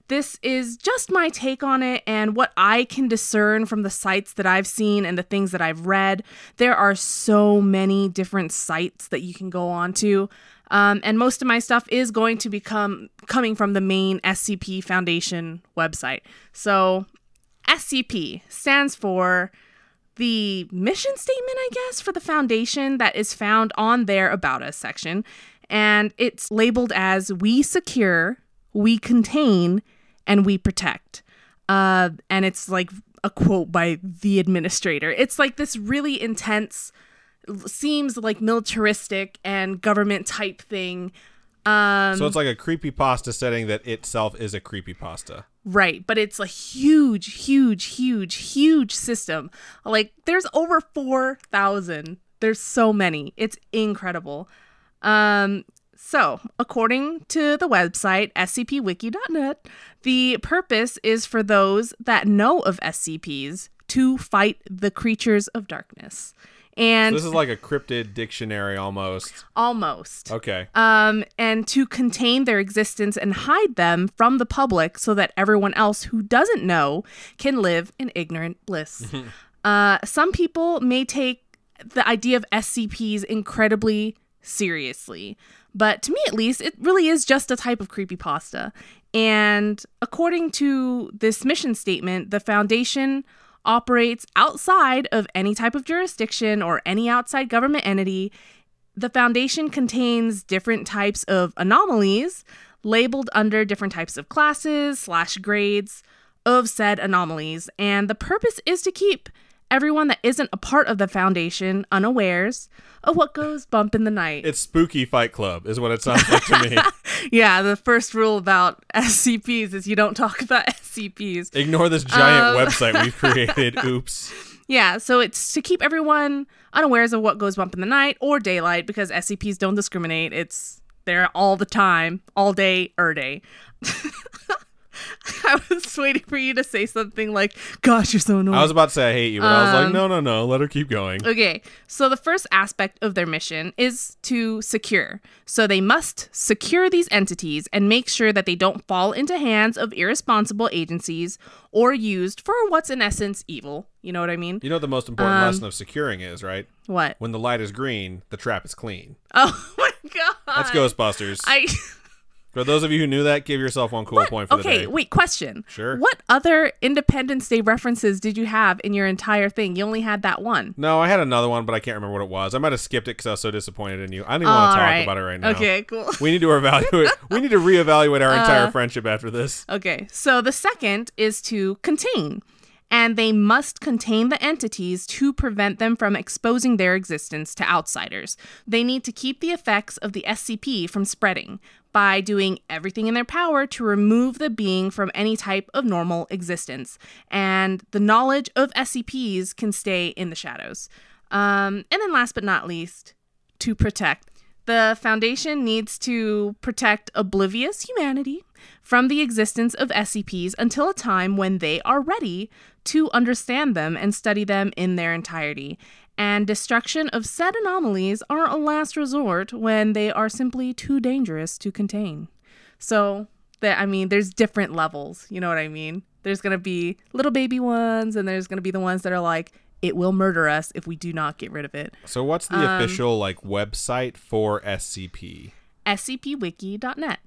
This is just my take on it and what I can discern from the sites that I've seen and the things that I've read. There are so many different sites that you can go on to. And most of my stuff is going to be coming from the main SCP Foundation website. So SCP stands for the mission statement, I guess, for the foundation that is found on their About Us section. And it's labeled as "We secure, we contain, and we protect." And it's like a quote by the administrator. It's like this really intense, seems like militaristic and government type thing. So it's like a creepypasta setting that itself is a creepypasta. Right, but it's a huge system. Like, there's over 4,000. There's so many. It's incredible. So, according to the website, scpwiki.net, the purpose is for those that know of SCPs to fight the creatures of darkness. And so this is like a cryptid dictionary almost. Almost. Okay. And to contain their existence and hide them from the public so that everyone else who doesn't know can live in ignorant bliss. Some people may take the idea of SCPs incredibly seriously, but to me at least, it really is just a type of creepypasta. And according to this mission statement, the Foundation operates outside of any type of jurisdiction or any outside government entity. The Foundation contains different types of anomalies labeled under different types of classes / grades of said anomalies. And the purpose is to keep everyone that isn't a part of the Foundation unawares of what goes bump in the night. It's spooky Fight Club is what it sounds like to me. Yeah, the first rule about SCPs is you don't talk about SCPs. Ignore this giant website we've created. Oops. Yeah, so it's to keep everyone unawares of what goes bump in the night or daylight, because SCPs don't discriminate. It's there all the time, all day, day. I was waiting for you to say something like, "Gosh, you're so annoying." I was about to say I hate you, but I was like, no, let her keep going. Okay, so the first aspect of their mission is to secure. So they must secure these entities and make sure that they don't fall into hands of irresponsible agencies or used for what's in essence evil. You know what I mean? You know what the most important lesson of securing is, right? What? When the light is green, the trap is clean. Oh my god. That's Ghostbusters. For those of you who knew that, give yourself one cool point for the day. Okay, wait, question. Sure. What other Independence Day references did you have in your entire thing? You only had that one. No, I had another one, but I can't remember what it was. I might have skipped it because I was so disappointed in you. I don't even want to talk about it right now. Okay, cool. We need to reevaluate. We need to reevaluate our entire friendship after this. Okay, so the second is to contain. And they must contain the entities to prevent them from exposing their existence to outsiders. They need to keep the effects of the SCP from spreading by doing everything in their power to remove the being from any type of normal existence. And the knowledge of SCPs can stay in the shadows. And then last but not least, to protect. The Foundation needs to protect oblivious humanity from the existence of SCPs until a time when they are ready to understand them and study them in their entirety. And destruction of said anomalies are a last resort when they are simply too dangerous to contain. So That, I mean, there's different levels. You know what I mean? There's going to be little baby ones, and there's going to be the ones that are like, it will murder us if we do not get rid of it. So what's the official like website for SCP? scpwiki.net.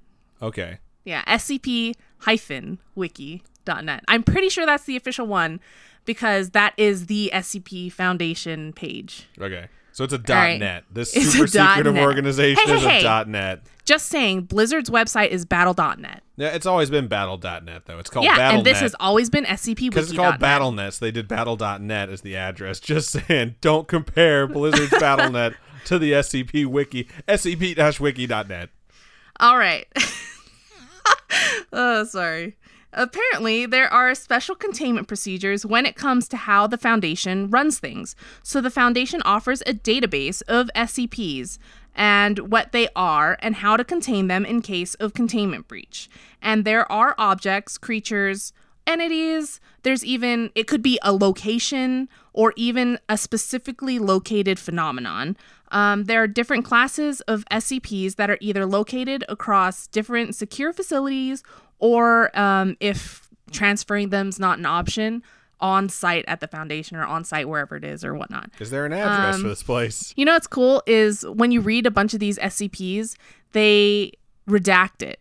Okay. Yeah, scp-wiki.net. I'm pretty sure that's the official one because that is the SCP Foundation page. Okay. So it's a right. .net. This It's super a secretive .net. organization is Hey. a .net. Just saying, Blizzard's website is battle.net. Yeah, it's always been battle.net, though. It's called Yeah, Battle.net. and this has always been scpwiki.net. Because it's called BattleNet, so they did battle.net as the address. Just saying, don't compare Blizzard's BattleNet to the SCP Wiki, scp-wiki.net. All right. Oh, sorry. Apparently, there are special containment procedures when it comes to how the Foundation runs things. So the Foundation offers a database of SCPs and what they are and how to contain them in case of containment breach. And there are objects, creatures, entities. There's even, it could be a location or even a specifically located phenomenon. There are different classes of SCPs that are either located across different secure facilities or if transferring them is not an option, on site at the Foundation or on site wherever it is or whatnot. Is there an address for this place? You know what's cool is when you read a bunch of these SCPs, they redact it.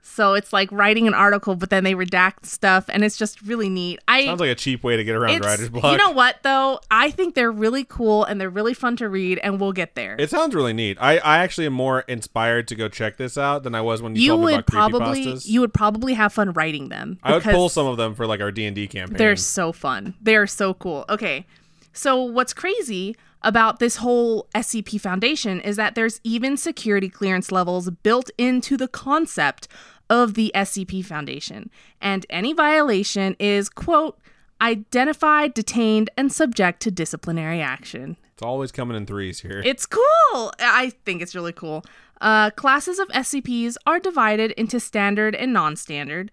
So it's like writing an article, but then they redact stuff, and it's just really neat. Sounds like a cheap way to get around writer's block. You know what, though? I think they're really cool, and they're really fun to read, and we'll get there. It sounds really neat. I actually am more inspired to go check this out than I was when you told me about creepypastas. You would probably have fun writing them. I would pull some of them for like our D&D campaign. They're so fun. They're so cool. Okay, so what's crazy about this whole SCP Foundation is that there's even security clearance levels built into the concept of the SCP Foundation, and any violation is, quote, identified, detained, and subject to disciplinary action. It's always coming in threes here. It's cool. I think it's really cool. Classes of SCPs are divided into standard and non-standard.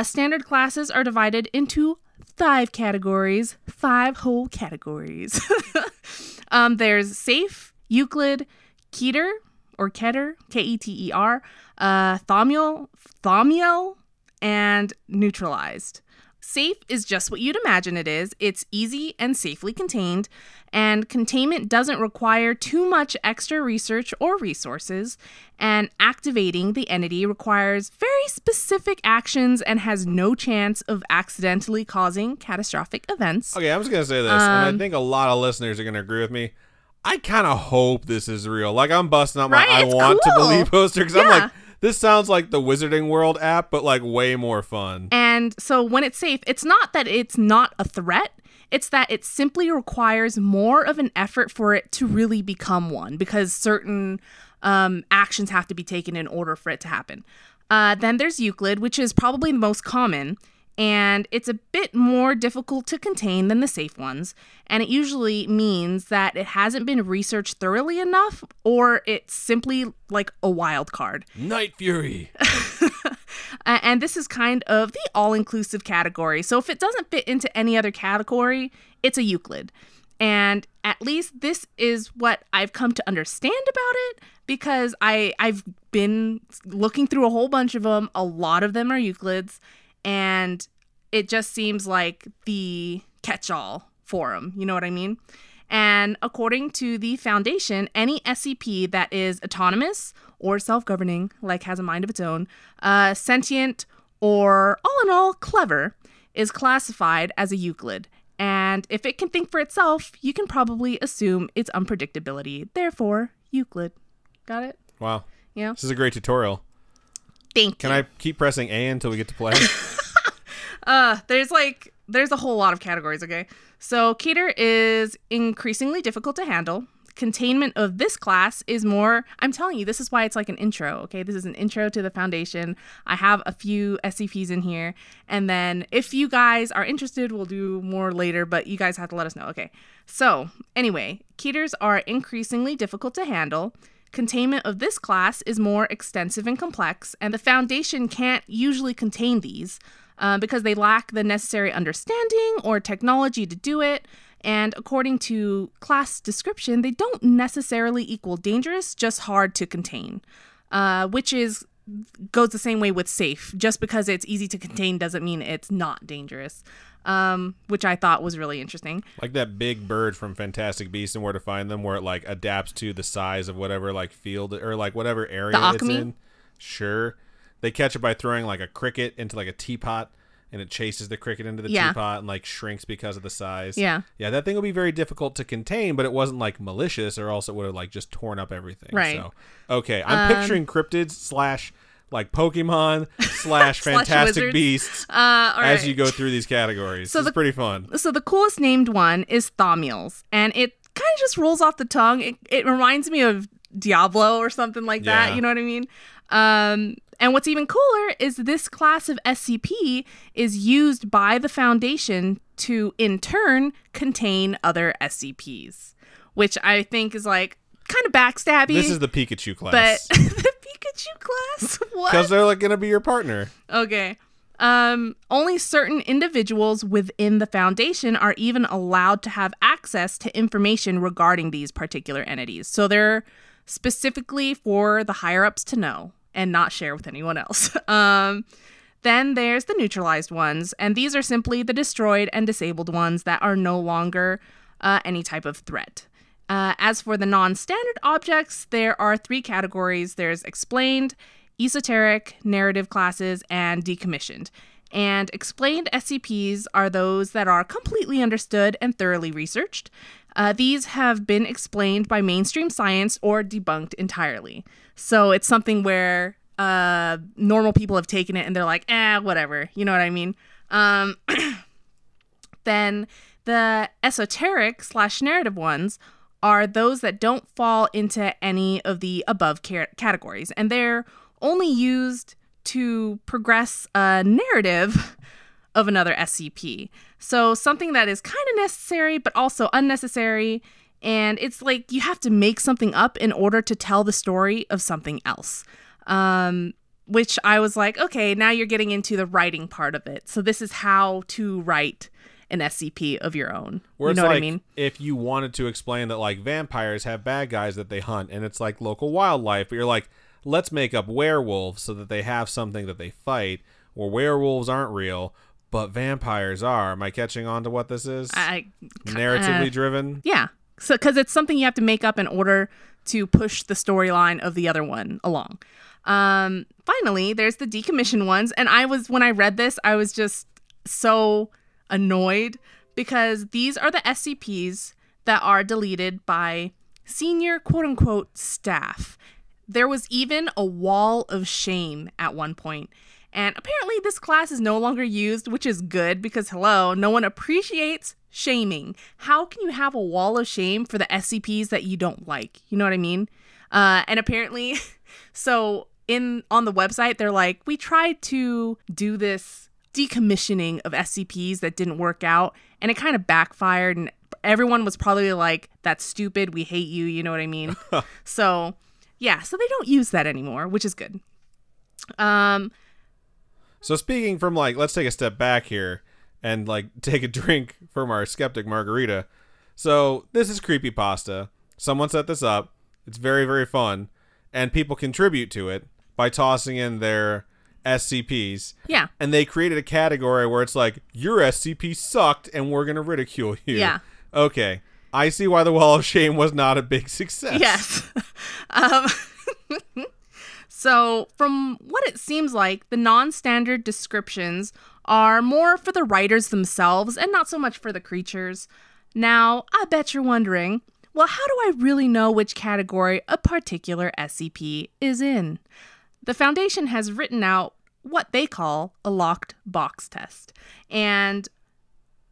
Standard classes are divided into 5 categories, 5 whole categories. There's Safe, Euclid, Keter, or Keter, Keter, Thaumiel, and Neutralized. Safe is just what you'd imagine it is. It's easy and safely contained, and containment doesn't require too much extra research or resources, and activating the entity requires very specific actions and has no chance of accidentally causing catastrophic events. Okay, I'm just going to say this, and I think a lot of listeners are going to agree with me. I kind of hope this is real. Like, I'm busting out my I want to believe poster because I'm like, this sounds like the Wizarding World app, but like way more fun. And so when it's safe, it's not that it's not a threat. It's that it simply requires more of an effort for it to really become one because certain actions have to be taken in order for it to happen. Then there's Euclid, which is probably the most common. And it's a bit more difficult to contain than the safe ones. And it usually means that it hasn't been researched thoroughly enough, or it's simply like a wild card. Night Fury. And this is kind of the all-inclusive category. So if it doesn't fit into any other category, it's a Euclid. And at least this is what I've come to understand about it, because I've been looking through a whole bunch of them. A lot of them are Euclids. And it just seems like the catch-all for them. You know what I mean? And according to the Foundation, any SCP that is autonomous or self-governing, like has a mind of its own, sentient, or all in all clever, is classified as a Euclid. And if it can think for itself, you can probably assume its unpredictability. Therefore, Euclid. Got it? Wow. Yeah. This is a great tutorial. Thank you. Can I keep pressing A until we get to play? There's a whole lot of categories, okay? So Keter is increasingly difficult to handle. Containment of this class is more, I'm telling you, this is why it's like an intro, okay? This is an intro to the Foundation. I have a few SCPs in here. And then if you guys are interested, we'll do more later, but you guys have to let us know. Okay. So anyway, Keters are increasingly difficult to handle. Containment of this class is more extensive and complex, and the Foundation can't usually contain these because they lack the necessary understanding or technology to do it. And according to class description, they don't necessarily equal dangerous, just hard to contain, which is goes the same way with safe. Just because it's easy to contain doesn't mean it's not dangerous, which I thought was really interesting. Like that big bird from Fantastic Beasts and Where to Find Them, where it like adapts to the size of whatever like field or like whatever area it's in. Sure. They catch it by throwing like a cricket into like a teapot, and it chases the cricket into the teapot and like shrinks because of the size. Yeah, that thing will be very difficult to contain, but it wasn't like malicious, or else it would have like just torn up everything. Right. So, okay, I'm picturing cryptids / like Pokemon / Fantastic Beasts as you go through these categories. So it's pretty fun. So the coolest named one is Thaumiels, and it kind of just rolls off the tongue. It reminds me of Diablo or something like that. You know what I mean? And what's even cooler is this class of SCP is used by the Foundation to, in turn, contain other SCPs, which I think is like kind of backstabby. This is the Pikachu class. But the Pikachu class? What? Because they're like going to be your partner. Okay. Only certain individuals within the Foundation are even allowed to have access to information regarding these particular entities. So they're specifically for the higher-ups to know and not share with anyone else. Then there's the neutralized ones, and these are simply the destroyed and disabled ones that are no longer any type of threat. As for the non-standard objects, there are 3 categories. There's explained, esoteric, narrative classes, and decommissioned. And explained SCPs are those that are completely understood and thoroughly researched. These have been explained by mainstream science or debunked entirely. So it's something where normal people have taken it and they're like, whatever. You know what I mean? Then the esoteric / narrative ones are those that don't fall into any of the above categories. And they're only used to progress a narrative of another SCP. So something that is kind of necessary, but also unnecessary. And it's like you have to make something up in order to tell the story of something else. Which I was like, okay, now you're getting into the writing part of it. So this is how to write an SCP of your own. Where you know what I mean? If you wanted to explain that like vampires have bad guys that they hunt and it's like local wildlife, but you're like, let's make up werewolves so that they have something that they fight, or werewolves aren't real, but vampires are. Am I catching on to what this is? Narratively driven? Yeah. So, because it's something you have to make up in order to push the storyline of the other one along. Finally, there's the decommissioned ones. And when I read this, I was just so annoyed because these are the SCPs that are deleted by senior quote-unquote staff. There was even a wall of shame at one point. And apparently this class is no longer used, which is good because, hello, no one appreciates shaming. How can you have a wall of shame for the SCPs that you don't like? You know what I mean? And apparently, so on the website, they're like, we tried to do this decommissioning of SCPs that didn't work out, and it kind of backfired, and everyone was probably like, that's stupid, we hate you, you know what I mean? So they don't use that anymore, which is good. So speaking from like, let's take a step back here and like take a drink from our skeptic margarita. So this is creepypasta. Someone set this up. It's very, very fun. And people contribute to it by tossing in their SCPs. Yeah. And they created a category where it's like, your SCP sucked and we're going to ridicule you. Yeah. Okay. I see why the Wall of Shame was not a big success. Yes. So from what it seems like, the non-standard descriptions are more for the writers themselves and not so much for the creatures. Now, I bet you're wondering, well, how do I really know which category a particular SCP is in? The Foundation has written out what they call a locked box test. And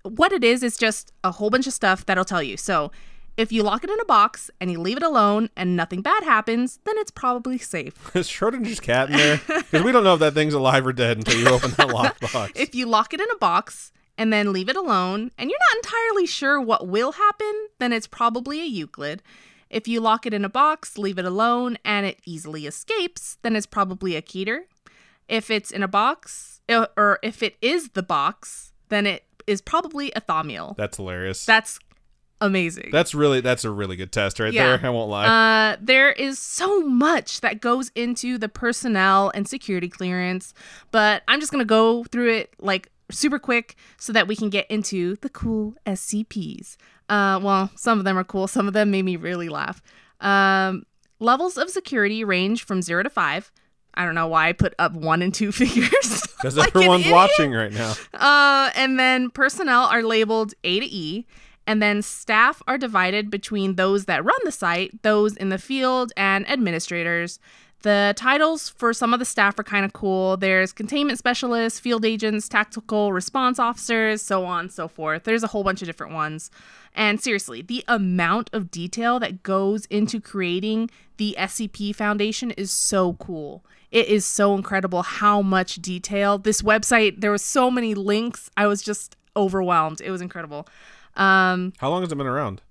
what it is just a whole bunch of stuff that'll tell you. So if you lock it in a box and you leave it alone and nothing bad happens, then it's probably safe. Is Schrodinger's cat in there? Because we don't know if that thing's alive or dead until you open that locked box. If you lock it in a box and then leave it alone and you're not entirely sure what will happen, then it's probably a Euclid. If you lock it in a box, leave it alone, and it easily escapes, then it's probably a Keter. If it's in a box, or if it is the box, then it is probably a Thaumiel. That's hilarious. That's amazing. That's a really good test right there. I won't lie. There is so much that goes into the personnel and security clearance, but I'm just going to go through it like super quick so that we can get into the cool SCPs. Well, some of them are cool. Some of them made me really laugh. Levels of security range from 0 to 5. I don't know why I put up 1 and 2 figures. Because everyone's watching right now. And then personnel are labeled A to E. And then staff are divided between those that run the site, those in the field, and administrators. The titles for some of the staff are kind of cool. There's containment specialists, field agents, tactical response officers, so on and so forth. There's a whole bunch of different ones. And seriously, the amount of detail that goes into creating the SCP Foundation is so cool. It is so incredible how much detail. This website, there was so many links. I was just overwhelmed. It was incredible. How long has it been around?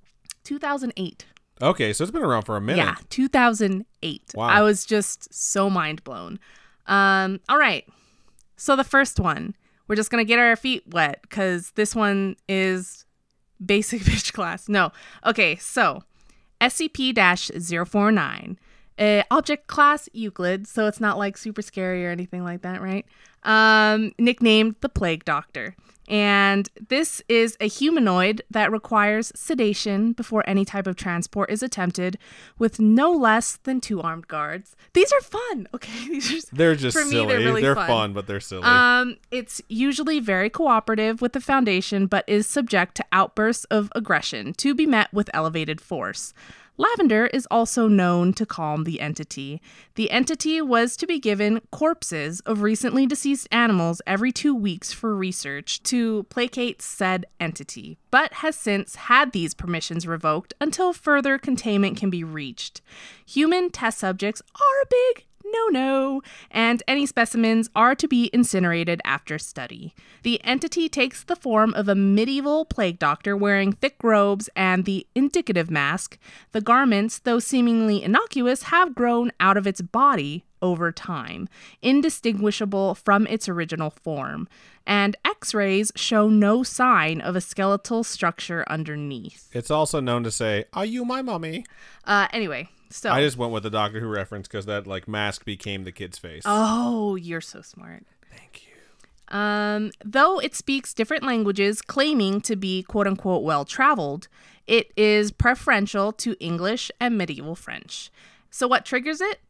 2008. Okay, so it's been around for a minute. Yeah, 2008. Wow. I was just so mind blown. All right. So the first one, we're just going to get our feet wet because this one is basic bitch class. No. Okay, so SCP-049. Object class Euclid, so it's not like super scary or anything like that, right? Nicknamed the Plague Doctor. And this is a humanoid that requires sedation before any type of transport is attempted with no less than 2 armed guards. These are fun, okay? They're just for me, silly. they're really fun, but they're silly. It's usually very cooperative with the Foundation, but is subject to outbursts of aggression to be met with elevated force. Lavender is also known to calm the entity. The entity was to be given corpses of recently deceased animals every 2 weeks for research to placate said entity, but has since had these permissions revoked until further containment can be reached. Human test subjects are a big no, and any specimens are to be incinerated after study. The entity takes the form of a medieval plague doctor wearing thick robes and the indicative mask. The garments, though seemingly innocuous, have grown out of its body over time, indistinguishable from its original form, and X-rays show no sign of a skeletal structure underneath. It's also known to say, "Are you my mommy?" Anyway. So I just went with the Doctor Who reference because that mask became the kid's face. Oh, you're so smart. Thank you. Though it speaks different languages, claiming to be quote-unquote well-traveled, it is preferential to English and medieval French. So what triggers it?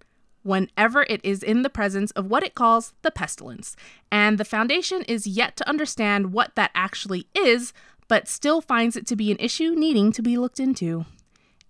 Whenever it is in the presence of what it calls the pestilence. And the Foundation is yet to understand what that actually is, but still finds it to be an issue needing to be looked into.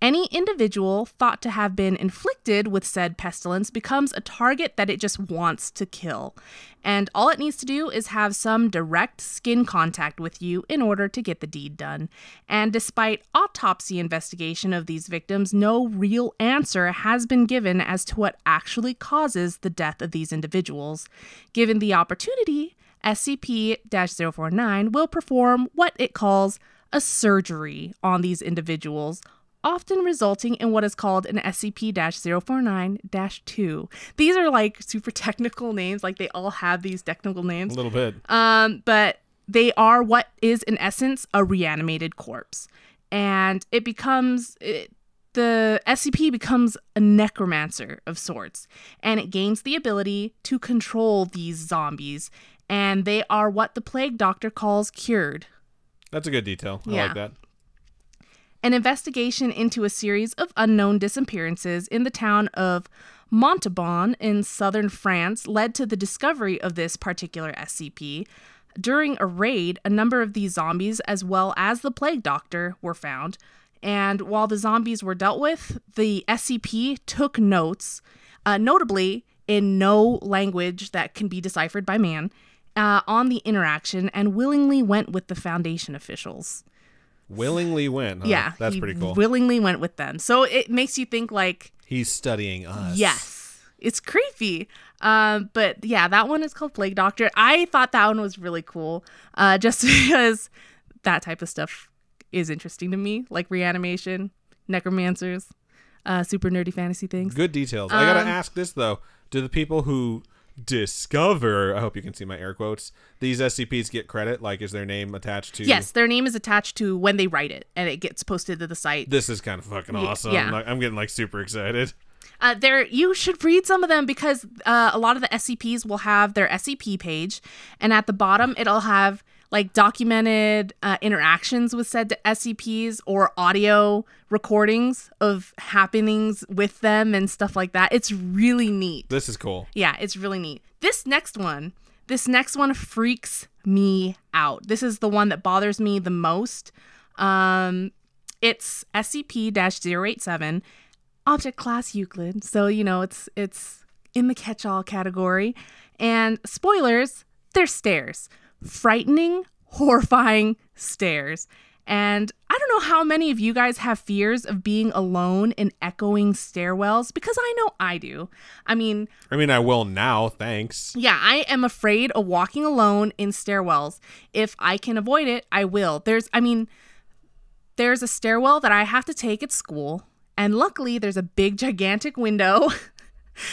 Any individual thought to have been inflicted with said pestilence becomes a target that it just wants to kill. And all it needs to do is have some direct skin contact with you in order to get the deed done. And despite autopsy investigation of these victims, no real answer has been given as to what actually causes the death of these individuals. Given the opportunity, SCP-049 will perform what it calls a surgery on these individuals, often resulting in what is called an SCP-049-2. These are like super technical names, like they all have these technical names. A little bit. But they are what is in essence a reanimated corpse. And the SCP becomes a necromancer of sorts, and it gains the ability to control these zombies, and they are what the Plague Doctor calls cured. That's a good detail. I like that. An investigation into a series of unknown disappearances in the town of Montauban in southern France led to the discovery of this particular SCP. During a raid, a number of these zombies, as well as the Plague Doctor, were found. And while the zombies were dealt with, the SCP took notes, notably in no language that can be deciphered by man, on the interaction and willingly went with the Foundation officials. Willingly went, huh? Yeah. That's pretty cool. Willingly went with them. So it makes you think like... He's studying us. Yes. It's creepy. But yeah, that one is called Plague Doctor. I thought that one was really cool. Just because that type of stuff is interesting to me. Like reanimation, necromancers, super nerdy fantasy things. Good details. I gotta ask this though. Do the people who discover, I hope you can see my air quotes, these SCPs get credit? Like, is their name attached to... Yes, their name is attached to when they write it, and it gets posted to the site. This is kind of fucking awesome. Yeah. I'm getting, like, super excited. You should read some of them because a lot of the SCPs will have their SCP page, and at the bottom it'll have like documented interactions with said SCPs or audio recordings of happenings with them and stuff like that. It's really neat. This is cool. Yeah, it's really neat. This next one freaks me out. This is the one that bothers me the most. It's SCP-087. Object class Euclid, so it's in the catch-all category. And spoilers, they're stairs. Frightening, horrifying stairs. And I don't know how many of you guys have fears of being alone in echoing stairwells, because I know I do. I mean, I will now, thanks. Yeah, I am afraid of walking alone in stairwells. If I can avoid it, I will. There's a stairwell that I have to take at school. And luckily, there's a big, gigantic window,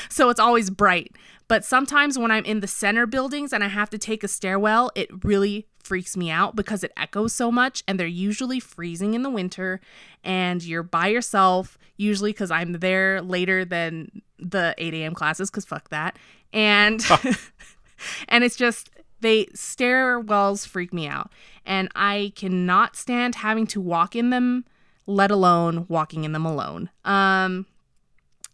so it's always bright. But sometimes when I'm in the center buildings and I have to take a stairwell, it really freaks me out because it echoes so much, and they're usually freezing in the winter, and you're by yourself, usually because I'm there later than the 8 a.m. classes, because fuck that. And, and it's just... stairwells freak me out, and I cannot stand having to walk in them, let alone walking in them alone.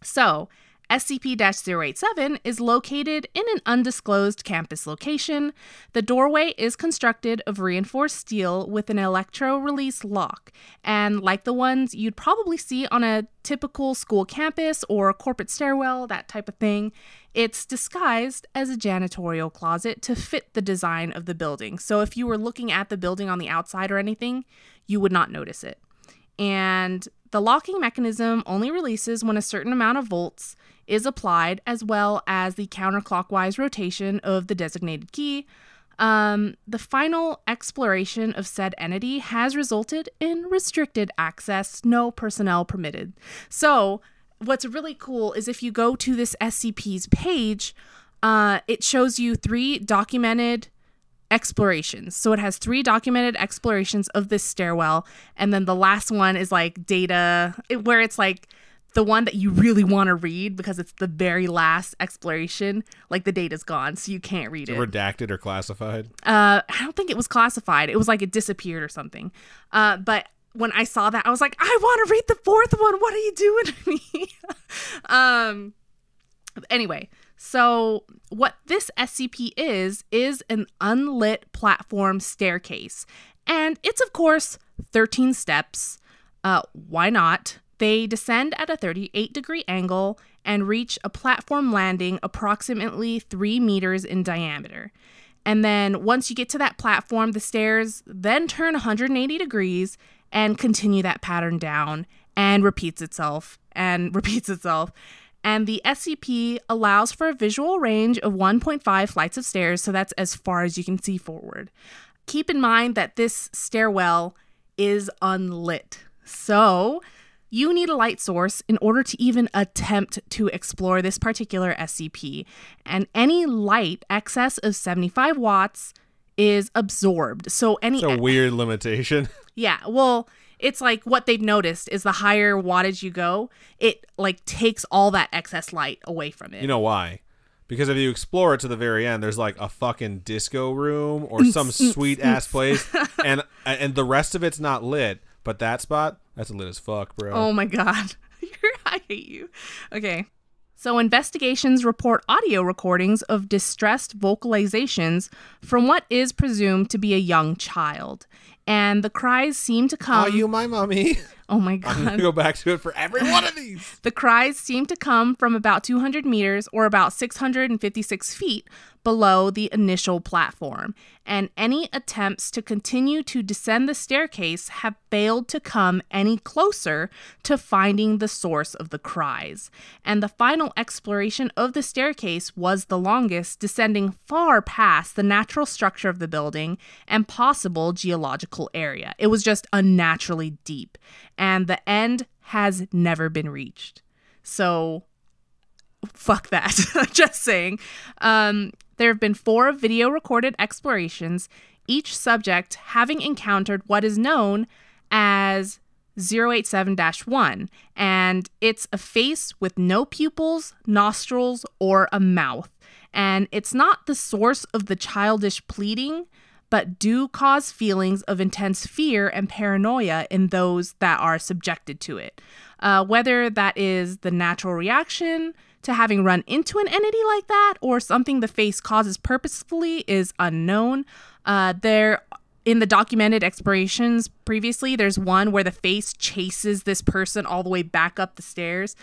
So SCP-087 is located in an undisclosed campus location. The doorway is constructed of reinforced steel with an electro-release lock. And like the ones you'd probably see on a typical school campus or a corporate stairwell, that type of thing, it's disguised as a janitorial closet to fit the design of the building. So if you were looking at the building on the outside or anything, you would not notice it. And the locking mechanism only releases when a certain amount of volts is applied, as well as the counterclockwise rotation of the designated key. The final exploration of said entity has resulted in restricted access, no personnel permitted. So what's really cool is if you go to this SCP's page, it shows you 3 documented explorations. So it has 3 documented explorations of this stairwell, and then the last one is like data, where it's like the one that you really want to read because it's the very last exploration. Like the data's gone, so you can't read it. Redacted or classified? I don't think it was classified. It was like it disappeared or something. But when I saw that, I was like, I want to read the 4th one. What are you doing to me? Anyway, so what this SCP is an unlit platform staircase. And it's, of course, 13 steps. Why not? They descend at a 38-degree angle and reach a platform landing approximately 3 meters in diameter. And then once you get to that platform, the stairs then turn 180 degrees and continue that pattern down and repeats itself and repeats itself. And the SCP allows for a visual range of 1.5 flights of stairs, so that's as far as you can see forward. Keep in mind that this stairwell is unlit, so you need a light source in order to even attempt to explore this particular SCP. And any light excess of 75 watts is absorbed. So it's a weird limitation. Yeah, well, it's like what they've noticed is the higher wattage you go, it like takes all that excess light away from it. You know why? Because if you explore it to the very end, there's like a fucking disco room or some sweet ass place, and the rest of it's not lit, but that spot, that's lit as fuck, bro. Oh my god. I hate you. Okay. So investigations report audio recordings of distressed vocalizations from what is presumed to be a young child. And the cries seem to come... Are you my mommy? Oh my god. I'm going to go back to it for every one of these. The cries seem to come from about 200 meters or about 656 feet below the initial platform. And any attempts to continue to descend the staircase have failed to come any closer to finding the source of the cries. And the final exploration of the staircase was the longest, descending far past the natural structure of the building and possible geological area. It was just unnaturally deep. And the end has never been reached. So fuck that. Just saying. There have been 4 video recorded explorations, each subject having encountered what is known as 087-1, and it's a face with no pupils, nostrils, or a mouth. And it's not the source of the childish pleading, but do cause feelings of intense fear and paranoia in those that are subjected to it. Whether that is the natural reaction to having run into an entity like that or something the face causes purposefully is unknown. In the documented explorations previously, there's one where the face chases this person all the way back up the stairs.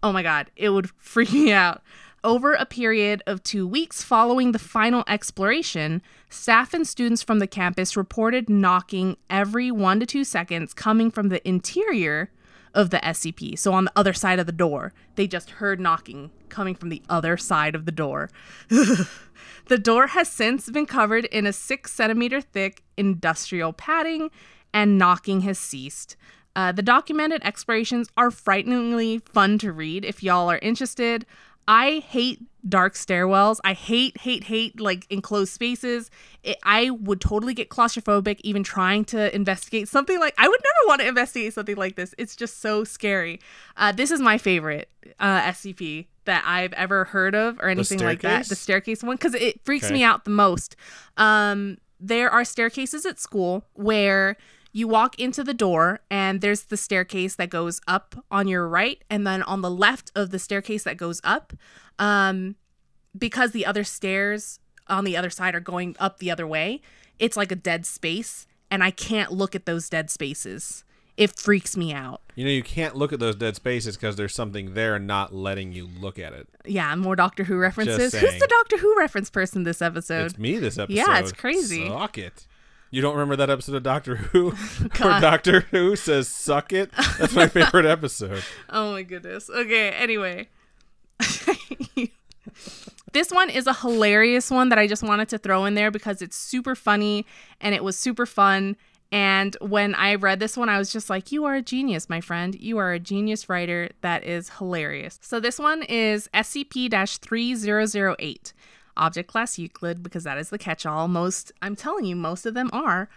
Oh my God, it would freak me out. Over a period of 2 weeks following the final exploration, staff and students from the campus reported knocking every 1 to 2 seconds coming from the interior of the SCP. So on the other side of the door, they just heard knocking coming from the other side of the door. The door has since been covered in a 6-centimeter thick industrial padding, and knocking has ceased. The documented explorations are frighteningly fun to read if y'all are interested. I hate dark stairwells. I hate like enclosed spaces. I would totally get claustrophobic even trying to investigate something like, I would never want to investigate something like this. It's just so scary. This is my favorite SCP that I've ever heard of or anything like that. The staircase one, because it freaks me out the most. There are staircases at school where you walk into the door and there's the staircase that goes up on your right, and then on the left of the staircase that goes up, because the other stairs on the other side are going up the other way, it's like a dead space, and I can't look at those dead spaces. It freaks me out. You know, you can't look at those dead spaces because there's something there not letting you look at it. Yeah, more Doctor Who references. Who's the Doctor Who reference person this episode? It's me this episode. Yeah, it's crazy. Suck it. You don't remember that episode of Doctor Who where Doctor Who says suck it? That's my favorite episode. Oh my goodness. Okay, anyway. This one is a hilarious one that I just wanted to throw in there because it's super funny and it was super fun. And when I read this one, I was just like, you are a genius, my friend. You are a genius writer. That is hilarious. So this one is SCP-3008. Object Class Euclid, because that is the catch-all. I'm telling you, most of them are.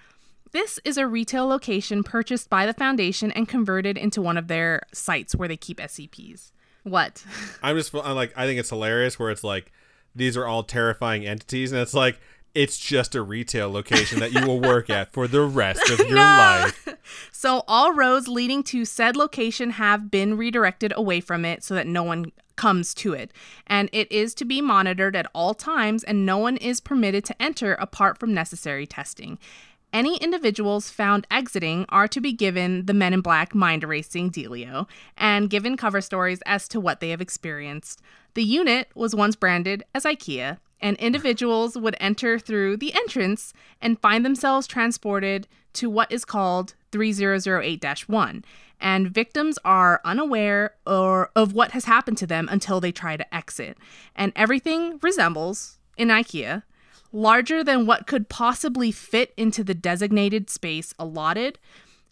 This is a retail location purchased by the Foundation and converted into one of their sites where they keep SCPs. What? I think it's hilarious where it's like, these are all terrifying entities, and it's like, it's just a retail location that you will work at for the rest of your life. So all roads leading to said location have been redirected away from it so that no one comes to it. And it is to be monitored at all times, and no one is permitted to enter apart from necessary testing. Any individuals found exiting are to be given the Men in Black mind erasing dealio and given cover stories as to what they have experienced. The unit was once branded as IKEA, and individuals would enter through the entrance and find themselves transported to what is called 3008-1, and victims are unaware of what has happened to them until they try to exit. And everything resembles in IKEA, larger than what could possibly fit into the designated space allotted.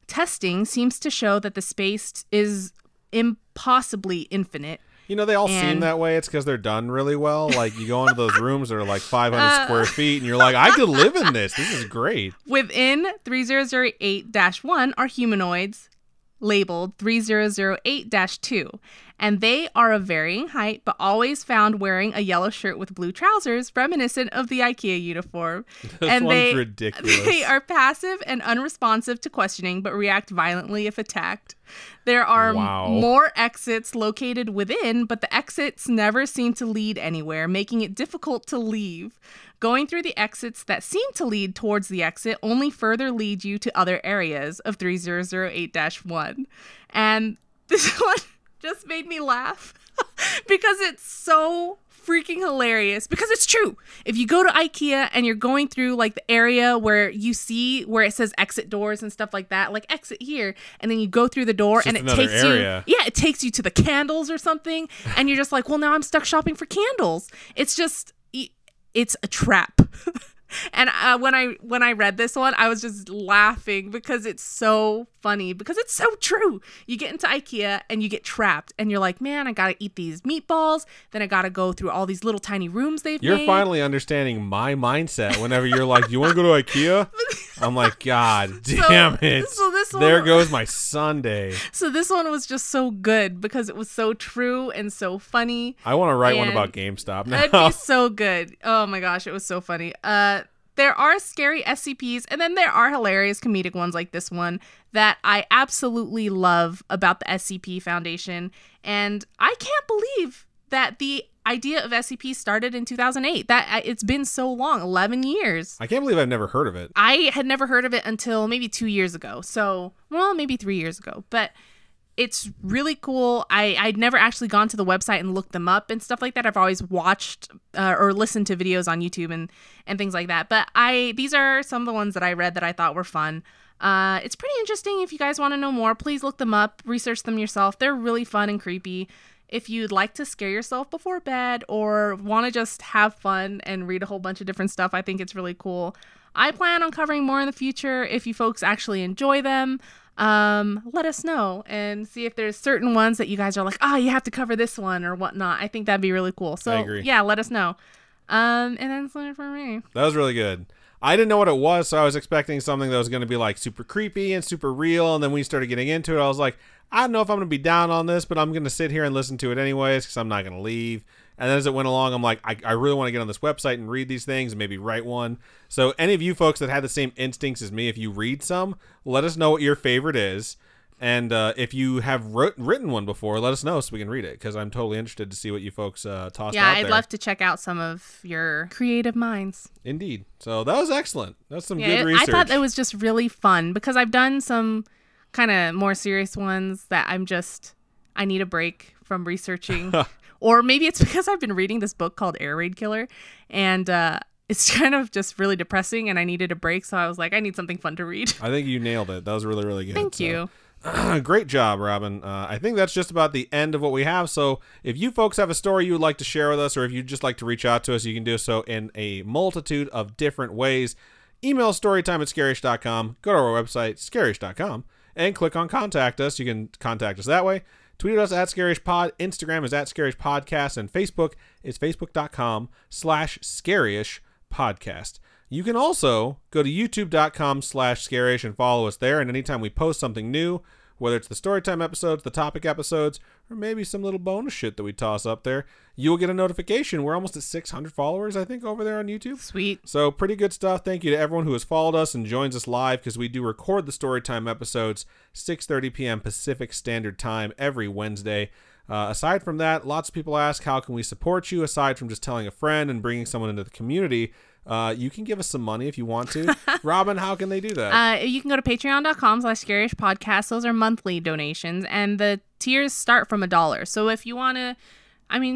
Testing seems to show that the space is impossibly infinite. You know, they all seem that way. It's because they're done really well. Like, you go into those rooms that are like 500 square feet, and you're like, I could live in this. This is great. Within 3008-1 are humanoids labeled 3008-2, and they are of varying height, but always found wearing a yellow shirt with blue trousers, reminiscent of the IKEA uniform. This one's ridiculous. They are passive and unresponsive to questioning, but react violently if attacked. There are more exits located within, but the exits never seem to lead anywhere, making it difficult to leave. Going through the exits that seem to lead towards the exit only further lead you to other areas of 3008-1. And this one just made me laugh because it's so freaking hilarious, because it's true. If you go to IKEA and you're going through like the area where you see where it says exit doors and stuff like that, like exit here, and then you go through the door and it takes you, it takes you to the candles or something, and you're just like, well, now I'm stuck shopping for candles. It's just, it's a trap. And when I read this one, I was just laughing because it's so funny, because it's so true. You get into IKEA and you get trapped and you're like, man, I gotta eat these meatballs. Then I gotta go through all these little tiny rooms they've You're made. finally understanding my mindset whenever you're like, you want to go to IKEA? I'm like, God damn it. So this one, there goes my Sunday. So this one was just so good because it was so true and so funny. I want to write one about GameStop now. It'd be so good. Oh my gosh, it was so funny. There are scary SCPs, and then there are hilarious comedic ones like this one that I absolutely love about the SCP Foundation. And I can't believe that the idea of SCP started in 2008. That it's been so long, 11 years. I can't believe I've never heard of it. I had never heard of it until maybe 2 years ago. So, well, maybe 3 years ago. But it's really cool. I'd never actually gone to the website and looked them up and stuff like that. I've always watched or listened to videos on YouTube and things like that. But these are some of the ones that I read that I thought were fun. It's pretty interesting. If you guys want to know more, please look them up, research them yourself. They're really fun and creepy. If you'd like to scare yourself before bed or want to just have fun and read a whole bunch of different stuff, I think it's really cool. I plan on covering more in the future. If you folks actually enjoy them, let us know and see if there's certain ones that you guys are like, you have to cover this one or whatnot. I think that'd be really cool. So I agree. Yeah, let us know. And then something for me. That was really good. I didn't know what it was, so I was expecting something that was going to be like super creepy and super real. And then when we started getting into it, I was like, I don't know if I'm going to be down on this, but I'm going to sit here and listen to it anyways because I'm not going to leave. And then as it went along, I'm like, I really want to get on this website and read these things and maybe write one. So any of you folks that had the same instincts as me, if you read some, let us know what your favorite is. And if you have written one before, let us know so we can read it because I'm totally interested to see what you folks tossed out there. Yeah, I'd love to check out some of your creative minds. Indeed. So that was excellent. That's some good research. I thought it was just really fun because I've done some kind of more serious ones that I need a break from researching. Or maybe it's because I've been reading this book called Air Raid Killer, and it's kind of just really depressing, and I needed a break, so I was like, I need something fun to read. I think you nailed it. That was really, really good. Thank you. Great job, Robin. I think that's just about the end of what we have. So if you folks have a story you would like to share with us, or if you'd just like to reach out to us, you can do so in a multitude of different ways. Email storytime@scarish.com. Go to our website, scarish.com, and click on Contact Us. You can contact us that way. Tweet us at ScarishPod. Instagram is at ScarishPodcast. And Facebook is facebook.com/ScarishPodcast. You can also go to youtube.com/Scarish and follow us there. And anytime we post something new, whether it's the Storytime episodes, the topic episodes, or maybe some little bonus shit that we toss up there, you'll get a notification. We're almost at 600 followers, I think, over there on YouTube. Sweet. So pretty good stuff. Thank you to everyone who has followed us and joins us live because we do record the Storytime episodes 6:30 p.m. Pacific Standard Time every Wednesday. Aside from that, lots of people ask, how can we support you? Aside from just telling a friend and bringing someone into the community, you can give us some money if you want to. Robin, how can they do that? You can go to patreon.com/ScarishPodcast. Those are monthly donations, and the tiers start from $1. So if you want to,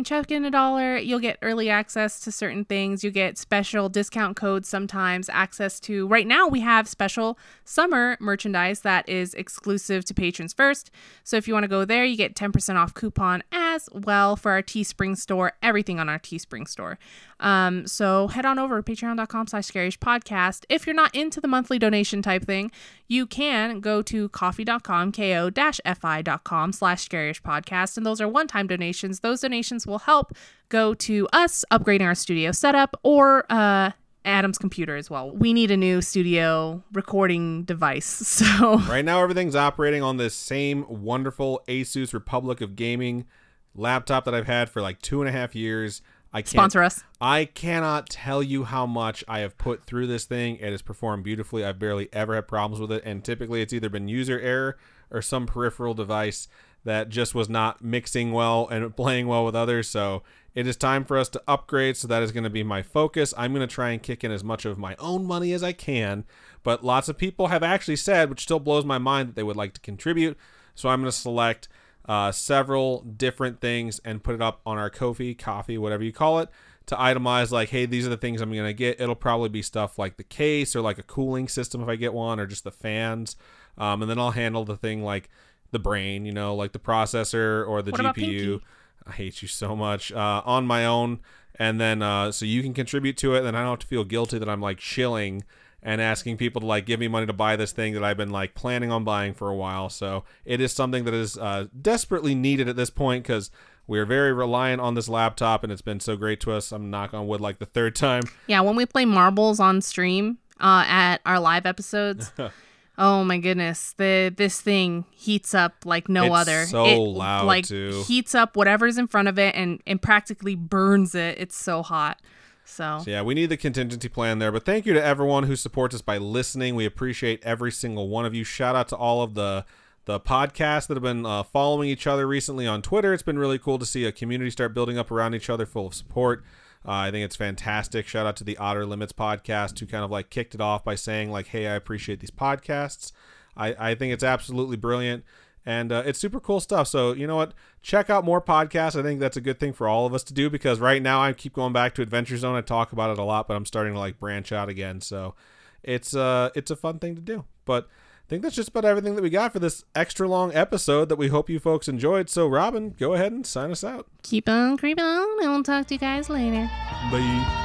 chuck in $1, you'll get early access to certain things. You get special discount codes sometimes, access to, right now we have special summer merchandise that is exclusive to patrons first. So if you want to go there, you get 10% off coupon as well for our Teespring store, everything on our Teespring store. So head on over to patreon.com/ScarishPodcast. If you're not into the monthly donation type thing, you can go to ko-fi.com, ko-fi.com/ScarishPodcast. And those are one-time donations. Those donations will help go to us upgrading our studio setup or, Adam's computer as well. We need a new studio recording device. So right now, everything's operating on this same wonderful Asus Republic of Gaming laptop that I've had for like 2.5 years. Sponsor us. I cannot tell you how much I have put through this thing. It has performed beautifully. I've barely ever had problems with it. And typically it's either been user error or some peripheral device that just was not mixing well and playing well with others. So it is time for us to upgrade. So that is going to be my focus. I'm going to try and kick in as much of my own money as I can. But lots of people have actually said, which still blows my mind, that they would like to contribute. So I'm going to select several different things and put it up on our Ko-fi, whatever you call it, to itemize like, hey, these are the things I'm going to get. It'll probably be stuff like the case or like a cooling system if I get one, or just the fans. And then I'll handle the thing like the brain, like the processor or the GPU. I hate you so much, on my own. and then so you can contribute to it, and then I don't have to feel guilty that I'm like shilling and asking people to like give me money to buy this thing that I've been like planning on buying for a while. So it is something that is desperately needed at this point, because we are very reliant on this laptop, and it's been so great to us. I'm knock on wood like the third time. Yeah, when we play marbles on stream at our live episodes, oh my goodness, this thing heats up like no other. It's so loud, like, too. Heats up whatever's in front of it and practically burns it. It's so hot. So yeah, we need the contingency plan there. But thank you to everyone who supports us by listening. We appreciate every single one of you. Shout out to all of the podcasts that have been following each other recently on Twitter. It's been really cool to see a community start building up around each other full of support. I think it's fantastic. Shout out to the Outer Limits podcast, who kind of like kicked it off by saying like, hey, I appreciate these podcasts. I think it's absolutely brilliant. And it's super cool stuff. So, you know what? Check out more podcasts. I think that's a good thing for all of us to do, because right now I keep going back to Adventure Zone. I talk about it a lot, but I'm starting to like branch out again. So it's a fun thing to do. But I think that's just about everything that we got for this extra long episode that we hope you folks enjoyed. So, Robin, go ahead and sign us out. keep on creeping on, and we'll talk to you guys later. Bye.